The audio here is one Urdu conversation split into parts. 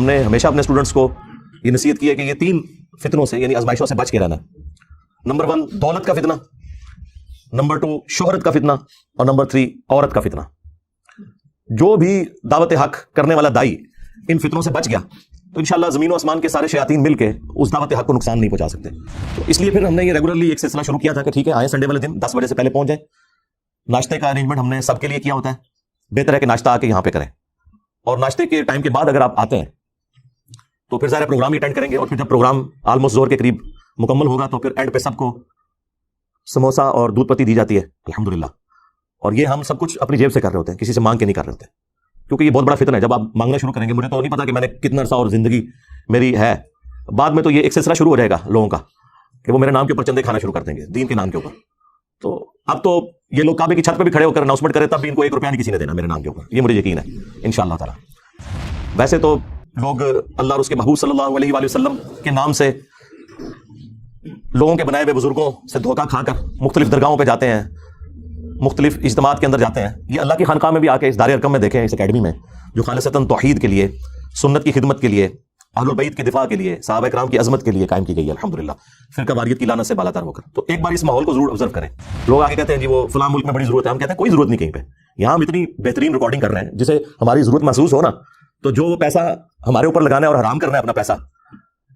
نے ہمیشہ اپنے اسٹوڈنٹس کو یہ نصیحت کی ہے کہ یہ 3 فتنوں سے یعنی آزمائشوں سے بچ کے رہنا ہے۔ نمبر 1 دولت کا فتنہ، نمبر 2 شہرت کا فتنہ، اور نمبر 3 عورت کا فتنہ۔ جو بھی دعوت حق کرنے والا دائی ان فتنوں سے بچ گیا تو انشاءاللہ زمین و آسمان کے سارے شیاطین مل کے اس دعوت حق کو نقصان نہیں پہنچا سکتے۔ تو اس لیے پھر ہم نے یہ ریگولرلی ایک سلسلہ شروع کیا تھا کہ ٹھیک ہے آئے سنڈے والے دن 10 بجے سے پہلے پہنچ جائیں۔ ناشتے کا ارینجمنٹ ہم نے سب کے لیے کیا ہوتا ہے، بہتر ہے کہ ناشتہ آ کے یہاں پہ کریں، اور ناشتے کے ٹائم کے بعد اگر آپ آتے ہیں تو پھر ظاہر پروگرام ہی اٹینڈ کریں گے، اور پھر جب پروگرام آلموسٹ زور کے قریب مکمل ہوگا تو پھر اینڈ پہ سب کو سموسا اور دودھ پتی دی جاتی ہے الحمدللہ، اور یہ ہم سب کچھ اپنی جیب سے کر رہے ہوتے ہیں، کسی سے مانگ کے نہیں کر رہے ہوتے، کیونکہ یہ بہت بڑا فتنہ ہے۔ جب آپ مانگنا شروع کریں گے، مجھے تو نہیں پتا کہ میں نے کتنا عرصہ اور زندگی میری ہے، بعد میں تو یہ ایک سلسلہ شروع ہو جائے گا لوگوں کا کہ وہ میرے نام کے اوپر چندے کھانا شروع کر دیں گے دین کے نام کے اوپر۔ تو اب تو یہ لوگ کعبے کی چھت پہ بھی کھڑے ہو کر اناؤنسمنٹ کرے تب بھی ان کو 1 روپیہ نہیں کسی نے دینا میرے نام کے اوپر، یہ مجھے یقین ہے انشاءاللہ تعالی۔ ویسے تو لوگ اللہ اور اس کے محبوب صلی اللہ علیہ وآلہ وسلم کے نام سے لوگوں کے بنائے ہوئے بزرگوں سے دھوکہ کھا کر مختلف درگاہوں پہ جاتے ہیں، مختلف اجتماعات کے اندر جاتے ہیں۔ یہ اللہ کی خانقاہ میں بھی آ کے اس دار ارقم میں دیکھیں، اس اکیڈمی میں جو خالصتاً توحید کے لیے، سنت کی خدمت کے لیے، اہل البیت کے دفاع کے لیے، صحابہ کرام کی عظمت کے لیے قائم کی گئی ہے الحمدللہ، فرقہ واریت کی لعنت سے بالا تر ہو کر۔ تو ایک بار اس ماحول کو ضرور آبزرو کریں۔ لوگ آگے کہتے ہیں جی وہ فلاں ملک میں بڑی ضرورت ہے، ہم کہتے ہیں کوئی ضرورت نہیں کہیں پہ، یہاں ہم اتنی بہترین ریکارڈنگ کر رہے ہیں جسے ہماری ضرورت محسوس ہو نا، تو جو وہ پیسہ ہمارے اوپر لگانا ہے اور حرام کرنا ہے اپنا پیسہ،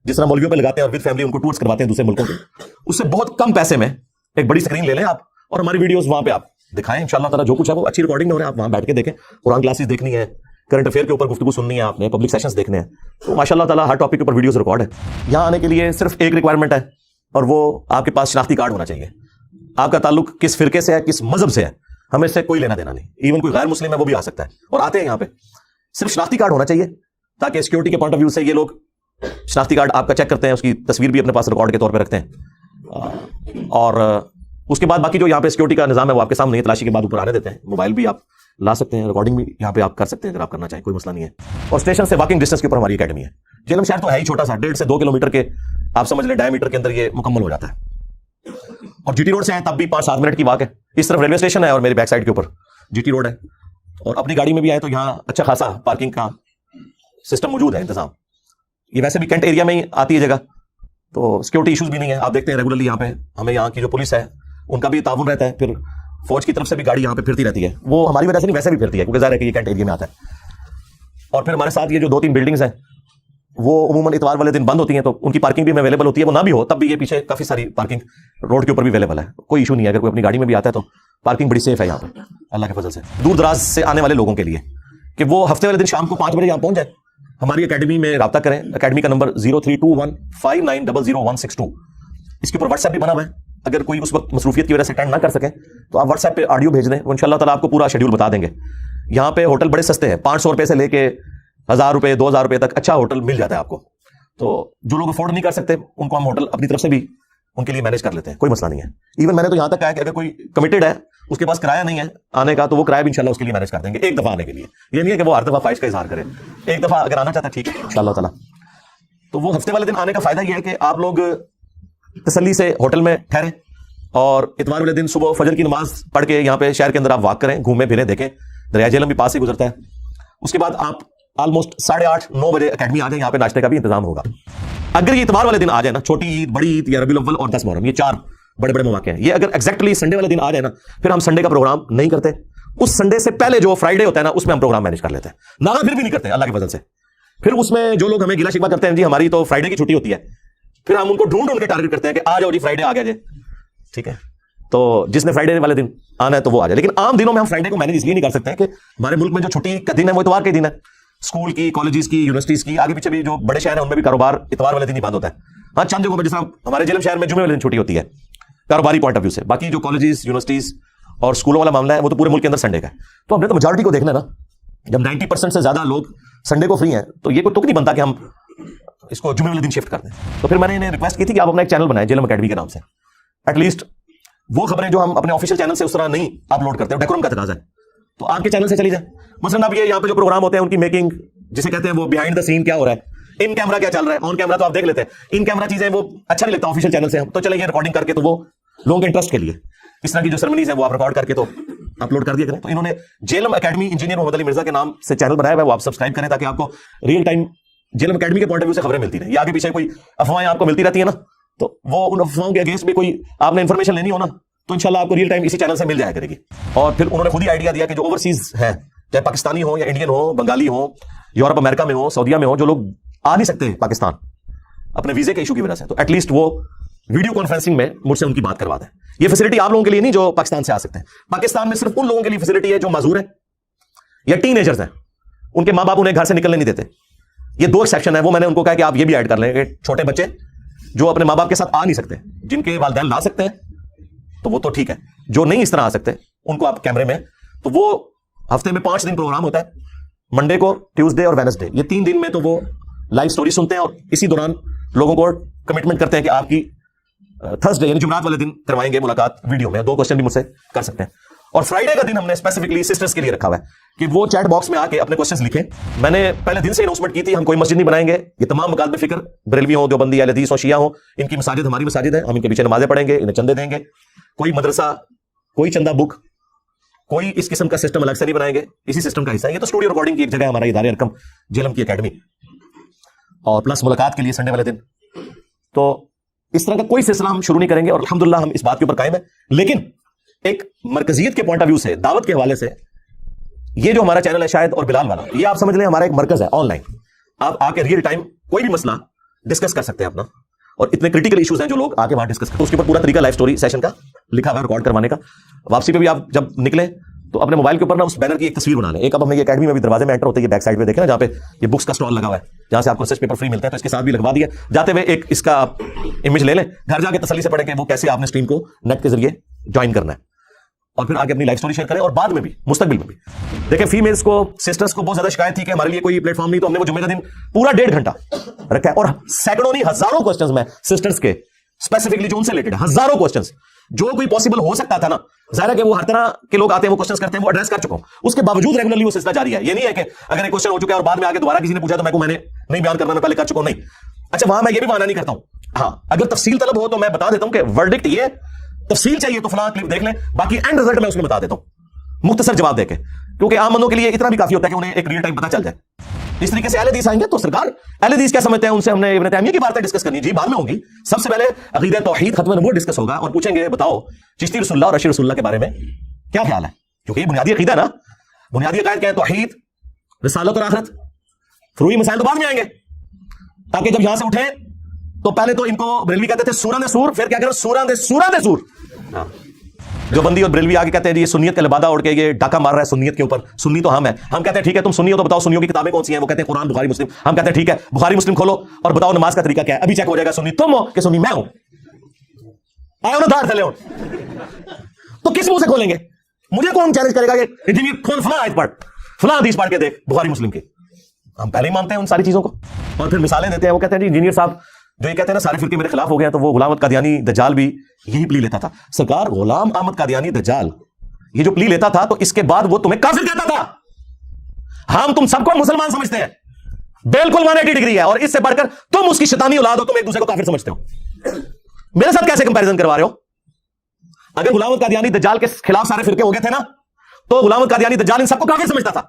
جس طرح مولویوں پہ لگاتے ہیں اور ود فیملی ان کو ٹورس کرواتے ہیں دوسرے ملکوں کے، اس سے بہت کم پیسے میں ایک بڑی اسکرین لے لیں آپ اور ہماری ویڈیوز وہاں پہ آپ دکھائیں، انشاءاللہ تعالیٰ جو کچھ ہے وہ اچھی ریکارڈنگ میں ہو رہا ہے، آپ وہاں بیٹھ کے دیکھیں، قرآن کلاسز دیکھنی ہے، کرنٹ افیئر کے اوپر گفتگو سننی ہے، آپ نے پبلک سیشنز دیکھنے ہیں، تو ماشاءاللہ تعالیٰ ہر ٹاپک کے اوپر ویڈیوز ریکارڈ ہے۔ یہاں آنے کے لیے صرف ایک ریکوائرمنٹ ہے، اور وہ آپ کے پاس شناختی کارڈ ہونا چاہیے۔ آپ کا تعلق کس فرقے سے ہے، کس مذہب سے ہے، ہمیں اس سے کوئی لینا دینا نہیں، ایون کوئی غیر مسلم ہے وہ بھی آ سکتا ہے اور آتے ہیں یہاں پہ، صرف شناختی کارڈ ہونا چاہیے تاکہ سیکورٹی کے پوائنٹ آف ویو سے یہ لوگ شناختی کارڈ آپ کا چیک کرتے ہیں، اس کی تصویر بھی اپنے پاس ریکارڈ کے طور پہ رکھتے ہیں، اور اس کے بعد باقی جو یہاں پہ سیکورٹی کا نظام ہے وہ آپ کے سامنے ہے، تلاشی کے بعد اوپر آنے دیتے ہیں، موبائل بھی آپ لا سکتے ہیں، ریکارڈنگ بھی یہاں پہ آپ کر سکتے ہیں اگر آپ کرنا چاہیں، کوئی مسئلہ نہیں ہے۔ اور اسٹیشن سے واکنگ ڈسٹینس کے اوپر ہماری اکیڈمی ہے۔ جہلم شہر تو ہے ہی چھوٹا سا، 1.5 سے 2 کلومیٹر کے آپ سمجھ لیں ڈائیمیٹر کے اندر یہ مکمل ہو جاتا ہے، اور جی ٹی روڈ سے ہیں تب بھی 5-7 منٹ کی واک ہے۔ اس طرف ریلوے اسٹیشن ہے اور میری بیک سائڈ کے اوپر جی ٹی روڈ ہے، اور اپنی گاڑی میں بھی آئے تو یہاں اچھا خاصا پارکنگ کا سسٹم موجود ہے، انتظام۔ یہ ویسے بھی کینٹ ایریا میں ہی آتی ہے جگہ، تو سیکورٹی ایشوز بھی نہیں ہے۔ آپ دیکھتے ہیں ریگولرلی یہاں پہ ہمیں یہاں کی جو پولیس ہے ان کا بھی تعاون رہتا ہے، پھر فوج کی طرف سے بھی گاڑی یہاں پہ پھرتی رہتی ہے، وہ ہماری وجہ سے نہیں ویسے بھی پھرتی ہے کیونکہ ظاہر ہے کہ یہ کینٹ ایریا میں آتا ہے۔ اور پھر ہمارے ساتھ یہ جو 2-3 بلڈنگز ہیں وہ عموماً اتوار والے دن بند ہوتی ہیں، تو ان کی پارکنگ بھی اویلیبل ہوتی ہے، وہ نہ بھی ہو تب بھی یہ پیچھے کافی ساری پارکنگ روڈ کے اوپر بھی اویلیبل ہے، کوئی ایشو نہیں ہے۔ اگر کوئی اپنی گاڑی میں بھی آتا ہے تو پارکنگ بڑی سیف ہے یہاں پہ اللہ کے فضل سے۔ دور دراز سے آنے والے لوگوں کے لیے کہ وہ ہفتے والے دن شام کو 5 بجے یہاں پہنچ جائیں، ہماری اکیڈمی میں رابطہ کریں۔ اکیڈمی کا نمبر 032159000162، اس کے اوپر واٹس ایپ بھی بنا ہوا ہے، اگر کوئی اس وقت مصروفیت کی وجہ سے اٹینڈ نہ کر سکیں تو آپ واٹس ایپ پہ آڈیو بھیج دیں، وہ انشاءاللہ تعالیٰ آپ کو پورا شیڈیول بتا دیں گے۔ یہاں پہ ہوٹل بڑے سستے ہیں، 500 روپے سے لے کے 1000 روپے 2000 روپے تک اچھا ہوٹل مل جاتا ہے آپ کو۔ تو جو لوگ افورڈ نہیں کر سکتے ان کو ہم ہوٹل اپنی طرف سے بھی ان کے لیے مینیج کر لیتے ہیں، کوئی مسئلہ نہیں ہے۔ ایون میں نے تو یہاں تک کہا کہ اگر کوئی کمیٹڈ ہے اس کے پاس کرایہ نہیں ہے آنے کا تو وہ کرایہ بھی انشاءاللہ اس کے لیے مینیج کر دیں گے ایک دفعہ آنے کے لیے، یہ نہیں ہے کہ وہ ہر دفعہ خواہش کا اظہار کرے، ایک دفعہ اگر آنا چاہتا ہے ٹھیک ہے انشاءاللہ تعالیٰ۔ تو وہ ہفتے والے دن آنے کا فائدہ یہ ہے کہ آپ لوگ تسلی سے ہوٹل میں ٹھہریں، اور اتوار والے دن صبح فجر کی نماز پڑھ کے یہاں پہ شہر کے اندر آپ واک کریں، گھومیں پھریں، دیکھیں دریا جہلم بھی پاس ہی گزرتا ہے۔ اس کے بعد آپ آلموسٹ 8:30-9 بجے اکیڈمی آ جائیں، یہاں پہ ناشتے کا بھی انتظام ہوگا۔ اگر یہ اتوار والے دن آ جائے نا، چھوٹی عید، بڑی عید یا ربیع الاول اور 10 محرم، یہ 4 بڑے بڑے مواقع ہیں، یہ اگر ایگزیکٹلی سنڈے والے دن آ جائے نا پھر ہم سنڈے کا پروگرام نہیں کرتے، اس سنڈے سے پہلے جو فرائیڈے ہوتا ہے نا اس میں ہم پروگرام مینیج کر لیتے ہیں، نہ پھر بھی نہیں کرتے اللہ کے فضل سے۔ پھر اس میں جو لوگ ہمیں گلا شکوہ کرتے ہیں جی ہماری تو فرائیڈے کی چھٹی ہوتی ہے، پھر ہم ان کو ڈھونڈ کے ٹارگیٹ کرتے ہیں کہ آ جاؤ جی فرائیڈے آ گیا جی، ٹھیک ہے، تو جس نے فرائیڈے والے دن آنا ہے تو وہ آ جائے۔ لیکن عام دنوں میں ہم فرائیڈے کو مینیج اس لیے نہیں کر سکتے ہیں کہ ہمارے ملک میں جو چھٹی کا دن ہے وہ اتوار کے دن ہے، اسکول کی، کالجز کی، یونیورسٹیز کی، آگے پیچھے بھی جو بڑے شہر ہیں ان میں بھی کاروبار اتوار والے دن ہی بند ہوتا ہے۔ ہاں چند جگہوں پہ جس طرح ہمارے جہلم شہر میں جمعے والے دن چھٹی ہوتی ہے کاروباری پوائنٹ آف ویو سے، باقی جو کالجز، یونیورسٹیز اور اسکولوں والا معاملہ ہے وہ تو پورے ملک کے اندر سنڈے کا ہے۔ تو ہم نے تو میجورٹی کو دیکھنا ہے نا، جب 90% سے زیادہ لوگ سنڈے کو فری ہیں تو یہ کوئی تک نہیں بنتا کہ ہم اس کو جمعے والے دن شفٹ کر دیں۔ تو پھر میں نے انہیں ریکویسٹ کی تھی کہ آپ اپنا ایک چینل بنائیں جہلم اکیڈمی کے نام سے، ایٹ لیسٹ وہ خبریں جو ہم اپنے آفیشیل چینل سے اس طرح نہیں اپلوڈ کرتے، ڈیکورم کا تقاضا ہے، تو آپ کے چینل سے چلی جائیں۔ مثلاً اب یہ یہاں پہ جو پروگرام ہوتے ہیں ان کی میکنگ جسے کہتے ہیں وہ بیہائنڈ دا سین کیا ہو رہا ہے، ان کیمرہ کیا چل رہا ہے، آن کیمرہ تو آپ دیکھ لیتے ہیں، ان کیمرہ چیزیں وہ اچھا نہیں لگتا آفیشیل چینل سے، تو چلے یہ ریکارڈنگ کر کے تو وہ لوگوں کے انٹرسٹ کے لیے اس طرح کی جو سرمنیز ہیں وہ آپ ریکارڈ کر کے تو اپلوڈ کر دیا کریں۔ تو انہوں نے جہلم اکیڈمی انجینئر محمد علی مرزا کے نام سے چینل بنایا ہوا ہے، وہ آپ سبسکرائب کریں تاکہ آپ کو ریئل ٹائم JLM اکیڈمی کے پوائنٹ آف ویو سے خبریں ملتی رہیں. یہ آگے پیچھے کوئی افواہیں آپ کو ملتی رہتی ہیں نا, تو وہ ان افواہوں کے اگینسٹ بھی کوئی آپ نے انفارمیشن لینی ہو نا, تو انشاءاللہ آپ کو ریئل ٹائم اسی چینل سے مل جایا کرے گی. اور پھر انہوں نے خود ہی آئیڈیا دیا کہ جو اوورسیز ہیں, چاہے پاکستانی ہوں یا انڈین ہوں, بنگالی ہوں, یورپ امریکہ میں ہوں, سعودیہ میں ہوں, جو لوگ آ نہیں سکتے پاکستان اپنے ویزے کے ایشو کی وجہ سے, تو ایٹ لیسٹ وہ ویڈیو کانفرنسنگ میں مجھ سے ان کی بات کروا دیں. یہ فیسلٹی آپ لوگوں کے لیے نہیں جو پاکستان سے آ سکتے ہیں. پاکستان میں صرف ان لوگوں کے لیے فیسلٹی ہے جو معذور ہیں یا ٹین ایجرز ہیں, ان کے ماں باپ انہیں گھر سے نکلنے نہیں دیتے. یہ 2 ایکسیپشن ہیں, وہ میں نے ان کو کہا کہ آپ یہ بھی ایڈ کر لیں کہ چھوٹے بچے جو اپنے ماں باپ کے ساتھ آ نہیں سکتے, جن کے والدین لا سکتے ہیں تو وہ تو ٹھیک ہے, جو نہیں اس طرح آ سکتے ان کو آپ کیمرے میں, تو وہ ہفتے میں 5 دن پروگرام ہوتا ہے, منڈے کو, ٹیوزڈے اور وینسڈے, یہ 3 دن میں تو وہ لائیو سٹوری سنتے ہیں, اور اسی دوران لوگوں کو کمٹمنٹ کرتے ہیں کہ آپ کی تھرسڈے یعنی جمعرات والے دن کروائیں گے ملاقات ویڈیو میں, 2 کوسچن بھی مجھ سے کر سکتے ہیں. اور فرائیڈے کا دن ہم نے اسپیسیفکلی سسٹرز کے لیے رکھا ہوا ہے کہ وہ چیٹ باکس میں آ کے اپنے کوسچنز لکھیں. میں نے پہلے دن سے اناؤنسمنٹ کی تھی, ہم کوئی مسجد نہیں بنائیں گے, یہ تمام مکاتب فکر بریلوی ہوں, دیوبندی, اہل حدیث ہوں, شیعہ ہوں, ان کی مساجد ہماری مساجد ہیں, ہم ان کے پیچھے نمازیں پڑھیں گے, انہیں چندے دیں گے. کوئی مدرسہ, کوئی چندہ بک, کوئی اس قسم کا سسٹم الگ سے نہیں بنائیں گے, اسی سسٹم کا حصہ ہے. یہ تو اسٹوڈیو ریکارڈنگ کی ایک جگہ ہے ہمارا ادارے ارکم JLM کی اکیڈمی, اور پلس ملاقات کے لیے سنڈے والے دن. تو اس طرح کا کوئی سلسلہ ہم شروع نہیں کریں گے, اور الحمدللہ ہم اس بات کے اوپر قائم ہیں. لیکن ایک مرکزیت کے پوائنٹ آف ویو سے, دعوت کے حوالے سے, یہ جو ہمارا چینل ہے شاید اور بلال والا, یہ آپ سمجھ لیں ہمارا ایک مرکز ہے آن لائن. آپ آ کے ریئل ٹائم کوئی بھی مسئلہ ڈسکس کر سکتے ہیں اپنا, اور اتنے کرٹیکل ایشوز ہیں جو لوگ آ کے وہاں ڈسکس کرتے ہیں. اس کے اوپر پورا طریقہ لائف سٹوری سیشن کا لکھا ہوا ہے, ریکارڈ کروانے کا. واپسی پہ بھی آپ جب نکلیں تو اپنے موبائل کے اوپر نا اس بینر کی ایک تصویر بنا لیں. ایک اب ہم یہ اکیڈمی میں بھی دروازے میں انٹر ہوتے ہیں, یہ بیک سائڈ پہ دیکھیں نا جہاں پہ یہ بکس کا اسٹال لگا ہوا ہے, جہاں سے آپ کو ریسرچ پیپر فری ملتے ہیں, تو اس کے ساتھ بھی لگوا دیا. جاتے ہوئے ایک اس کا امیج لے لیں, گھر جا کے تسلی سے پڑھیں کہ وہ کیسے آپ نے اسٹریم کو نیٹ کے ذریعے جوائن کرنا ہے, اور پھر آگے اپنی لائف سٹوری شیئر کریں. اور بعد میں بھی مستقبل میں بھی دیکھیں, فیمیلز کو, سسٹرز کو بہت زیادہ شکایت تھی کہ ہمارے لیے کوئی پلیٹ فارم نہیں, تو ہم نے وہ جمعے کا دن پورا 1.5 گھنٹہ رکھا ہے, اور سینکڑوں نہیں ہزاروں کوسچنز میں سسٹرز کے اسپیسیفکلی جو ان سے ریلیٹڈ ہزاروں کوسچنز جو کوئی پاسبل ہو سکتا تھا نا, ظاہر ہے کہ وہ ہر طرح کے لوگ آتے ہیں, وہ کوسچنز کرتے ہیں, وہ ایڈریس کر چکا ہوں. اس کے باوجود ریگولرلی وہ سلسلہ جاری ہے. یہ نہیں ہے کہ اگر ایک کوسچن ہو چکا ہے اور بعد میں آگے دوبارہ کسی نے پوچھا تو میں نے نہیں بیان کرنا, میں پہلے کر چکا ہوں, نہیں. اچھا, وہاں میں یہ بھی مانا نہیں کرتا ہوں. ہاں, اگر تفصیل طلب ہو تو میں بتا دیتا ہوں کہ ورڈکٹ یہ, تفصیل چاہیے تو فلاں کلپ دیکھ لیں, باقی اینڈ رزلٹ میں اس میں بتا دیتا ہوں مختصر جواب دے کے, کیونکہ عام بندوں کے لیے اتنا بھی کافی ہوتا ہے کہ انہیں ایک ریئل ٹائم پتہ چل جائے. اس طریقے سے اہل حدیث آئیں گے تو سرکار اہل حدیث کیا سمجھتے ہیں, ان سے ہم نے ابن تیمیہ کی باتیں ڈسکس کرنی, جی بعد میں ہوں گی. سب سے پہلے عقیدہ توحید ختم نبوت ڈسکس ہوگا, اور پوچھیں گے بتاؤ چشتی رسول اللہ اور رشید رسول اللہ کے بارے میں کیا خیال ہے, کیونکہ یہ بنیادی عقیدہ نا, بنیادی عقائد کیا ہے, توحید, رسالت اور آخرت. فروعی مسائل تو بعد میں آئیں گے, تاکہ جب یہاں سے اٹھیں تو پہلے تو ان کو بریلوی کہتے تھے سورہ دے سور, پھر کیا کرو سورہ دے سور. جو بندی اور بریلوی آگے کہتے ہیں یہ سنیت کا لبادہ اڑ کے یہ ڈاکہ مار رہا ہے سنیت کے اوپر, سنی تو ہم ہیں. ہم کہتے ہیں ٹھیک ہے تم سنی ہو تو بتاؤ سنیوں کی کتابیں کون سی ہیں, وہ کہتے ہیں قرآن, بخاری, مسلم. ہم کہتے ہیں ٹھیک ہے بخاری مسلم کھولو اور بتاؤ نماز کا طریقہ کیا ہے, ابھی چیک ہو جائے گا سنی تم ہو کہ سنی میں ہوں. آئے نا دھار تھلے تو کس منہ سے کھولیں گے, مجھے کون چیلنج کرے گا کہ انجینئر کھول فلاں آیت پڑھ, فلاں حدیث پڑھ کے دیکھ بخاری مسلم کی. ہم پہلے ہی مانتے ہیں ان ساری چیزوں کو, اور پھر مثالیں دیتے ہیں. وہ کہتے ہیں جی انجینئر صاحب جو یہ کہتے ہیں نا سارے فرقے میرے خلاف ہو گئے ہیں, تو وہ غلام احمد قادیانی دجال بھی یہی پلی لیتا تھا. سرکار غلام احمد قادیانی دجال یہ جو پلی لیتا تھا تو اس کے بعد وہ تمہیں کافر کہتا تھا. ہم تم سب کو مسلمان سمجھتے ہیں, بالکل 180 ڈگری ہے, اور اس سے بڑھ کر تم اس کی شیطانی اولاد ہو, تم ایک دوسرے کو کافر سمجھتے ہو. میرے ساتھ کیسے کمپیریزن کروا رہے ہو؟ اگر غلام احمد قادیانی دجال کے خلاف سارے فرقے ہو گئے تھے نا, تو غلام احمد قادیانی دجال ان سب کو کافر سمجھتا تھا.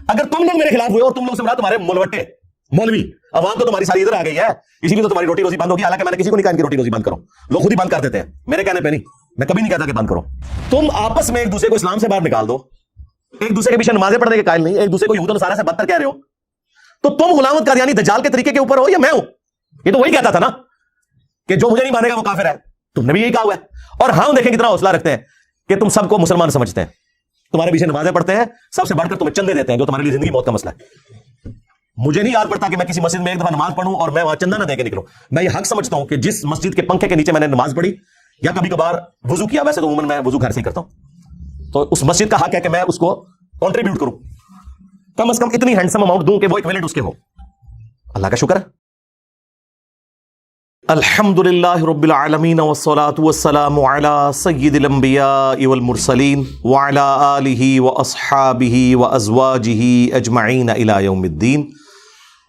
اگر تم لوگ میرے خلاف ہوئے اور تم لوگ سے مراد تمہارے مولوٹے مولوی عوام تو تمہاری ساری ادھر آ گئی ہے, اسی لیے تو تمہاری روٹی روزی بند ہوگی. حالانکہ میں نے کسی کو نہیں کہا کہ روٹی روزی بند کرو, لوگ خود ہی بند کر دیتے ہیں میرے کہنے پہ نہیں, میں کبھی نہیں کہتا کہ بند کرو. تم آپس میں ایک دوسرے کو اسلام سے باہر نکال دو, ایک دوسرے کے پیچھے نمازیں پڑھنے کے قائل نہیں, ایک دوسرے کو یہود و نصارہ سے بدتر کہہ رہے ہو, تو تم غلام احمد قادیانی دجال کے طریقے کے اوپر ہو یا میں ہوں؟ یہ تو وہی کہتا تھا نا کہ جو مجھے نہیں مانے گا وہ کافر ہے, تم نے بھی یہی کہا ہوا ہے. اور ہم دیکھیں کتنا حوصلہ رکھتے ہیں کہ تم سب کو مسلمان سمجھتے ہیں, تمہارے پیچھے نمازیں پڑھتے ہیں, سب سے بڑھ کر تمہیں چندے دیتے ہیں جو تمہارے لیے زندگی موت کا مسئلہ ہے. مجھے نہیں یاد پڑتا کہ میں کسی مسجد میں ایک دفعہ نماز پڑھوں اور میں وہاں چندہ نہ دے کے نکلوں. میں یہ حق سمجھتا ہوں کہ جس مسجد کے پنکھے کے نیچے میں نے نماز پڑھی یا کبھی کبھار وضو کیا, ویسے تو عموماً میں وضو گھر سے ہی کرتا ہوں, تو اس مسجد کا حق ہے کہ میں اس کو کنٹریبیوٹ کروں, کم از کم اتنی ہینڈسم اماؤنٹ دوں کہ وہ ایکویلنٹ اس کے ہو. اللہ کا شکر ہے. الحمد للہ رب العالمین والصلاة والسلام علی سید الانبیاء والمرسلین وعلی آلہ واصحابہ وازواجہ اجمعین الی یوم الدین.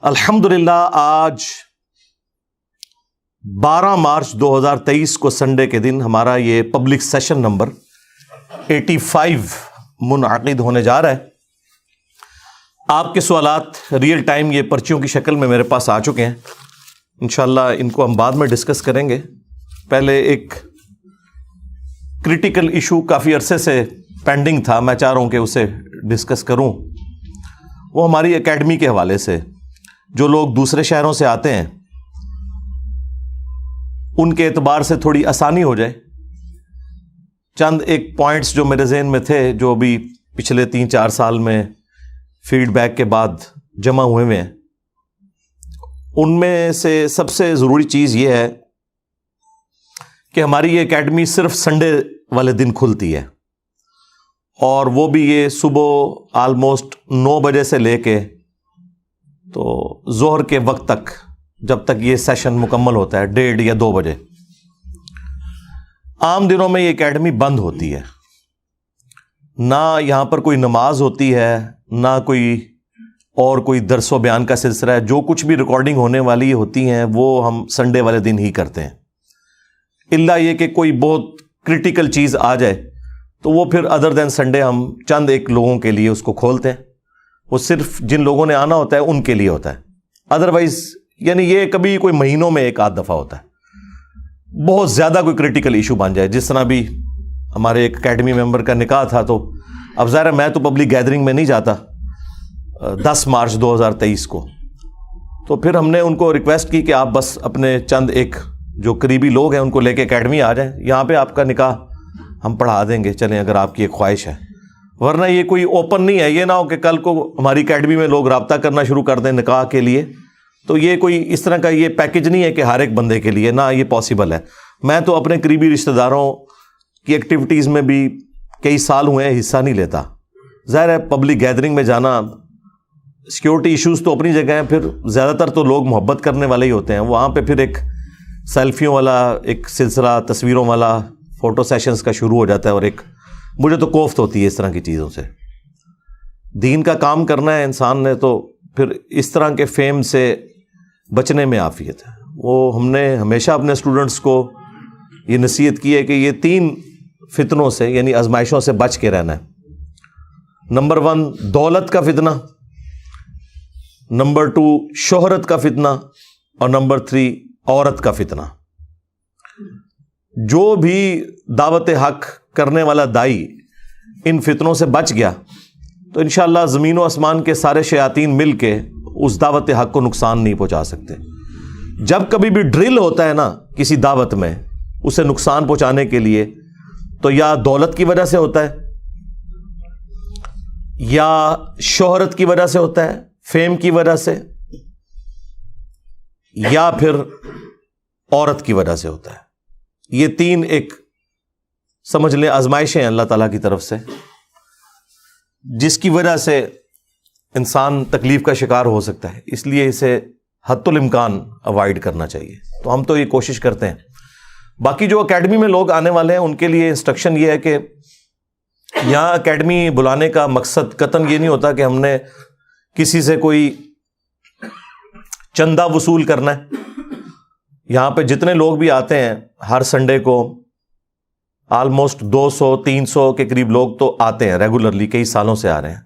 الحمد للہ آج 12 مارچ 2023 کو سنڈے کے دن ہمارا یہ پبلک سیشن نمبر 85 منعقد ہونے جا رہا ہے. آپ کے سوالات ریئل ٹائم یہ پرچیوں کی شکل میں میرے پاس آ چکے ہیں. انشاءاللہ ان کو ہم بعد میں ڈسکس کریں گے. پہلے ایک کرٹیکل ایشو کافی عرصے سے پینڈنگ تھا, میں چاہ رہا ہوں کہ اسے ڈسکس کروں. وہ ہماری اکیڈمی کے حوالے سے جو لوگ دوسرے شہروں سے آتے ہیں ان کے اعتبار سے تھوڑی آسانی ہو جائے. چند ایک پوائنٹس جو میرے ذہن میں تھے, جو بھی پچھلے 3-4 سال میں فیڈ بیک کے بعد جمع ہوئے ہیں, ان میں سے سب سے ضروری چیز یہ ہے کہ ہماری یہ اکیڈمی صرف سنڈے والے دن کھلتی ہے, اور وہ بھی یہ صبح آلموسٹ 9 بجے سے لے کے تو ظہر کے وقت تک, جب تک یہ سیشن مکمل ہوتا ہے 1:30 یا 2 بجے. عام دنوں میں یہ اکیڈمی بند ہوتی ہے, نہ یہاں پر کوئی نماز ہوتی ہے, نہ کوئی درس و بیان کا سلسلہ ہے. جو کچھ بھی ریکارڈنگ ہونے والی ہوتی ہیں وہ ہم سنڈے والے دن ہی کرتے ہیں, الا یہ کہ کوئی بہت کرٹیکل چیز آ جائے تو وہ پھر ادر دین سنڈے ہم چند ایک لوگوں کے لیے اس کو کھولتے ہیں. وہ صرف جن لوگوں نے آنا ہوتا ہے ان کے لیے ہوتا ہے. ادروائز یعنی یہ کبھی کوئی مہینوں میں 1-8 دفعہ ہوتا ہے. بہت زیادہ کوئی کرٹیکل ایشو بن جائے, جس طرح بھی ہمارے ایک اکیڈمی ممبر کا نکاح تھا, تو اب ظاہر ہے میں تو پبلک گیدرنگ میں نہیں جاتا 10 مارچ 2023 کو, تو پھر ہم نے ان کو ریکویسٹ کی کہ آپ بس اپنے چند ایک جو قریبی لوگ ہیں ان کو لے کے اکیڈمی آ جائیں, یہاں پہ آپ کا نکاح ہم پڑھا دیں گے, چلیں اگر آپ کی ایک خواہش ہے. ورنہ یہ کوئی اوپن نہیں ہے, یہ نہ ہو کہ کل کو ہماری اکیڈمی میں لوگ رابطہ کرنا شروع کر دیں نکاح کے لیے. تو یہ کوئی اس طرح کا یہ پیکج نہیں ہے کہ ہر ایک بندے کے لیے, نہ یہ پاسبل ہے. میں تو اپنے قریبی رشتہ داروں کی ایکٹیویٹیز میں بھی کئی سال ہوئے ہیں حصہ نہیں لیتا. ظاہر ہے پبلک گیدرنگ میں جانا, سیکیورٹی ایشوز تو اپنی جگہ ہیں, پھر زیادہ تر تو لوگ محبت کرنے والے ہی ہوتے ہیں. وہاں پہ پھر ایک سیلفیوں والا ایک سلسلہ, تصویروں والا, فوٹو سیشنز کا شروع ہو جاتا ہے, اور ایک مجھے تو کوفت ہوتی ہے اس طرح کی چیزوں سے. دین کا کام کرنا ہے انسان نے, تو پھر اس طرح کے فیم سے بچنے میں عافیت ہے. وہ ہم نے ہمیشہ اپنے اسٹوڈنٹس کو یہ نصیحت کی ہے کہ یہ 3 فتنوں سے یعنی آزمائشوں سے بچ کے رہنا ہے. نمبر 1 دولت کا فتنہ, نمبر 2 شہرت کا فتنہ, اور نمبر 3 عورت کا فتنہ. جو بھی دعوت حق کرنے والا دائی ان فتنوں سے بچ گیا تو انشاءاللہ زمین و آسمان کے سارے شیاطین مل کے اس دعوت حق کو نقصان نہیں پہنچا سکتے. جب کبھی بھی ڈرل ہوتا ہے نا کسی دعوت میں اسے نقصان پہنچانے کے لیے, تو یا دولت کی وجہ سے ہوتا ہے, یا شہرت کی وجہ سے ہوتا ہے, فیم کی وجہ سے, یا پھر عورت کی وجہ سے ہوتا ہے. یہ 3 ایک سمجھ لیں آزمائشیں ہیں اللہ تعالیٰ کی طرف سے, جس کی وجہ سے انسان تکلیف کا شکار ہو سکتا ہے. اس لیے اسے حد الامکان اوائڈ کرنا چاہیے. تو ہم تو یہ کوشش کرتے ہیں. باقی جو اکیڈمی میں لوگ آنے والے ہیں ان کے لیے انسٹرکشن یہ ہے کہ یہاں اکیڈمی بلانے کا مقصد قطعاً یہ نہیں ہوتا کہ ہم نے کسی سے کوئی چندہ وصول کرنا ہے. یہاں پہ جتنے لوگ بھی آتے ہیں ہر سنڈے کو آلموسٹ 200-300 کے قریب لوگ تو آتے ہیں ریگولرلی, کئی سالوں سے آ رہے ہیں,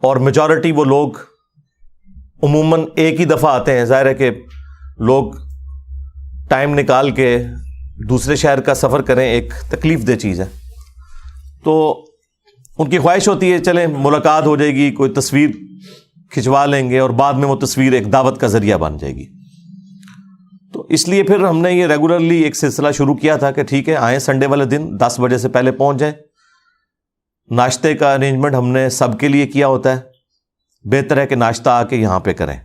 اور میجورٹی وہ لوگ عموماً ایک ہی دفعہ آتے ہیں. ظاہر ہے کہ لوگ ٹائم نکال کے دوسرے شہر کا سفر کریں ایک تکلیف دہ چیز ہے. تو ان کی خواہش ہوتی ہے چلیں ملاقات ہو جائے گی, کوئی تصویر کھنچوا لیں گے, اور بعد میں وہ تصویر ایک دعوت کا ذریعہ بن جائے گی. تو اس لیے پھر ہم نے یہ ریگولرلی ایک سلسلہ شروع کیا تھا کہ ٹھیک ہے آئیں سنڈے والے دن 10 بجے سے پہلے پہنچ جائیں. ناشتے کا ارینجمنٹ ہم نے سب کے لیے کیا ہوتا ہے. بہتر ہے کہ ناشتہ آ کے یہاں پہ کریں,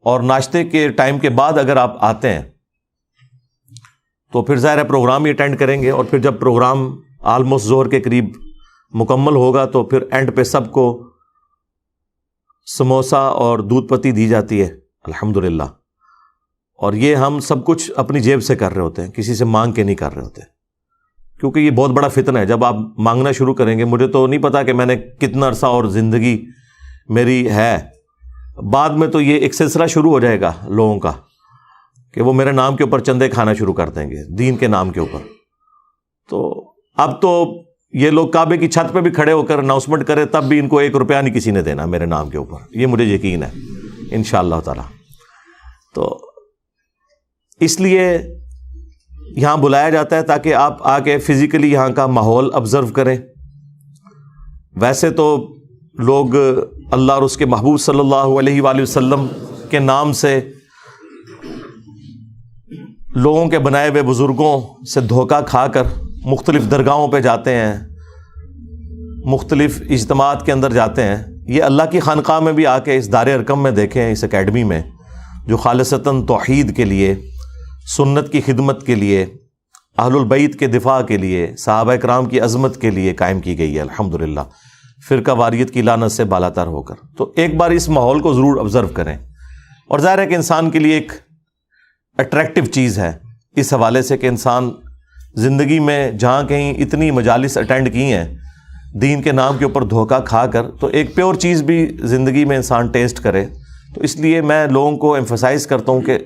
اور ناشتے کے ٹائم کے بعد اگر آپ آتے ہیں تو پھر ظاہر ہے پروگرام ہی اٹینڈ کریں گے, اور پھر جب پروگرام آلموسٹ ظہر کے قریب مکمل ہوگا تو پھر اینڈ پہ سب کو سموسا اور دودھ پتی دی جاتی ہے الحمدللہ. اور یہ ہم سب کچھ اپنی جیب سے کر رہے ہوتے ہیں, کسی سے مانگ کے نہیں کر رہے ہوتے, کیونکہ یہ بہت بڑا فتنہ ہے. جب آپ مانگنا شروع کریں گے, مجھے تو نہیں پتا کہ میں نے کتنا عرصہ اور زندگی میری ہے, بعد میں تو یہ ایک سلسلہ شروع ہو جائے گا لوگوں کا کہ وہ میرے نام کے اوپر چندے کھانا شروع کر دیں گے دین کے نام کے اوپر. تو اب تو یہ لوگ کعبے کی چھت پہ بھی کھڑے ہو کر اناؤنسمنٹ کرے تب بھی ان کو 1 روپیہ نہیں کسی نے دینا میرے نام کے اوپر، یہ مجھے یقین ہے انشاءاللہ تعالی۔ تو اس لیے یہاں بلایا جاتا ہے تاکہ آپ آ کے فزیکلی یہاں کا ماحول آبزرو کریں۔ ویسے تو لوگ اللہ اور اس کے محبوب صلی اللہ علیہ وآلہ وسلم کے نام سے لوگوں کے بنائے ہوئے بزرگوں سے دھوکہ کھا کر مختلف درگاہوں پہ جاتے ہیں، مختلف اجتماعات کے اندر جاتے ہیں۔ یہ اللہ کی خانقاہ میں بھی آ کے اس دار ارقم میں دیکھیں، اس اکیڈمی میں جو خالصتاً توحید کے لیے، سنت کی خدمت کے لیے، اہل البیت کے دفاع کے لیے، صحابہ کرام کی عظمت کے لیے قائم کی گئی ہے الحمدللہ، فرقہ واریت کی لعنت سے بالاتر ہو کر۔ تو ایک بار اس ماحول کو ضرور آبزرو کریں، اور ظاہر ہے کہ انسان کے لیے ایک اٹریکٹیو چیز ہے اس حوالے سے کہ انسان زندگی میں جہاں کہیں اتنی مجالس اٹینڈ کی ہیں دین کے نام کے اوپر دھوکہ کھا کر، تو ایک پیور چیز بھی زندگی میں انسان ٹیسٹ کرے۔ تو اس لیے میں لوگوں کو ایمفسائز کرتا ہوں کہ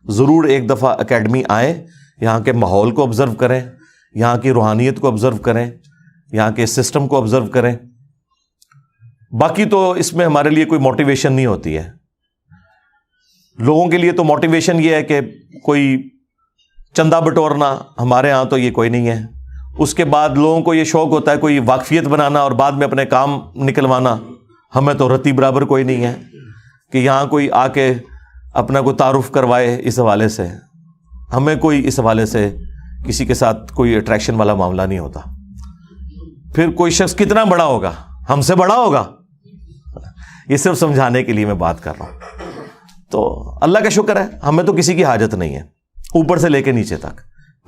ضرور ایک دفعہ اکیڈمی آئیں، یہاں کے ماحول کو آبزرو کریں، یہاں کی روحانیت کو آبزرو کریں، یہاں کے سسٹم کو آبزرو کریں۔ باقی تو اس میں ہمارے لیے کوئی موٹیویشن نہیں ہوتی ہے۔ لوگوں کے لیے تو موٹیویشن یہ ہے کہ کوئی چندہ بٹورنا، ہمارے ہاں تو یہ کوئی نہیں ہے۔ اس کے بعد لوگوں کو یہ شوق ہوتا ہے کوئی واقفیت بنانا اور بعد میں اپنے کام نکلوانا۔ ہمیں تو رتی برابر کوئی نہیں ہے کہ یہاں کوئی آ کے اپنا کوئی تعارف کروائے۔ اس حوالے سے ہمیں کوئی اس حوالے سے کسی کے ساتھ کوئی اٹریکشن والا معاملہ نہیں ہوتا۔ پھر کوئی شخص کتنا بڑا ہوگا، ہم سے بڑا ہوگا، یہ صرف سمجھانے کے لیے میں بات کر رہا ہوں۔ تو اللہ کا شکر ہے ہمیں تو کسی کی حاجت نہیں ہے، اوپر سے لے کے نیچے تک۔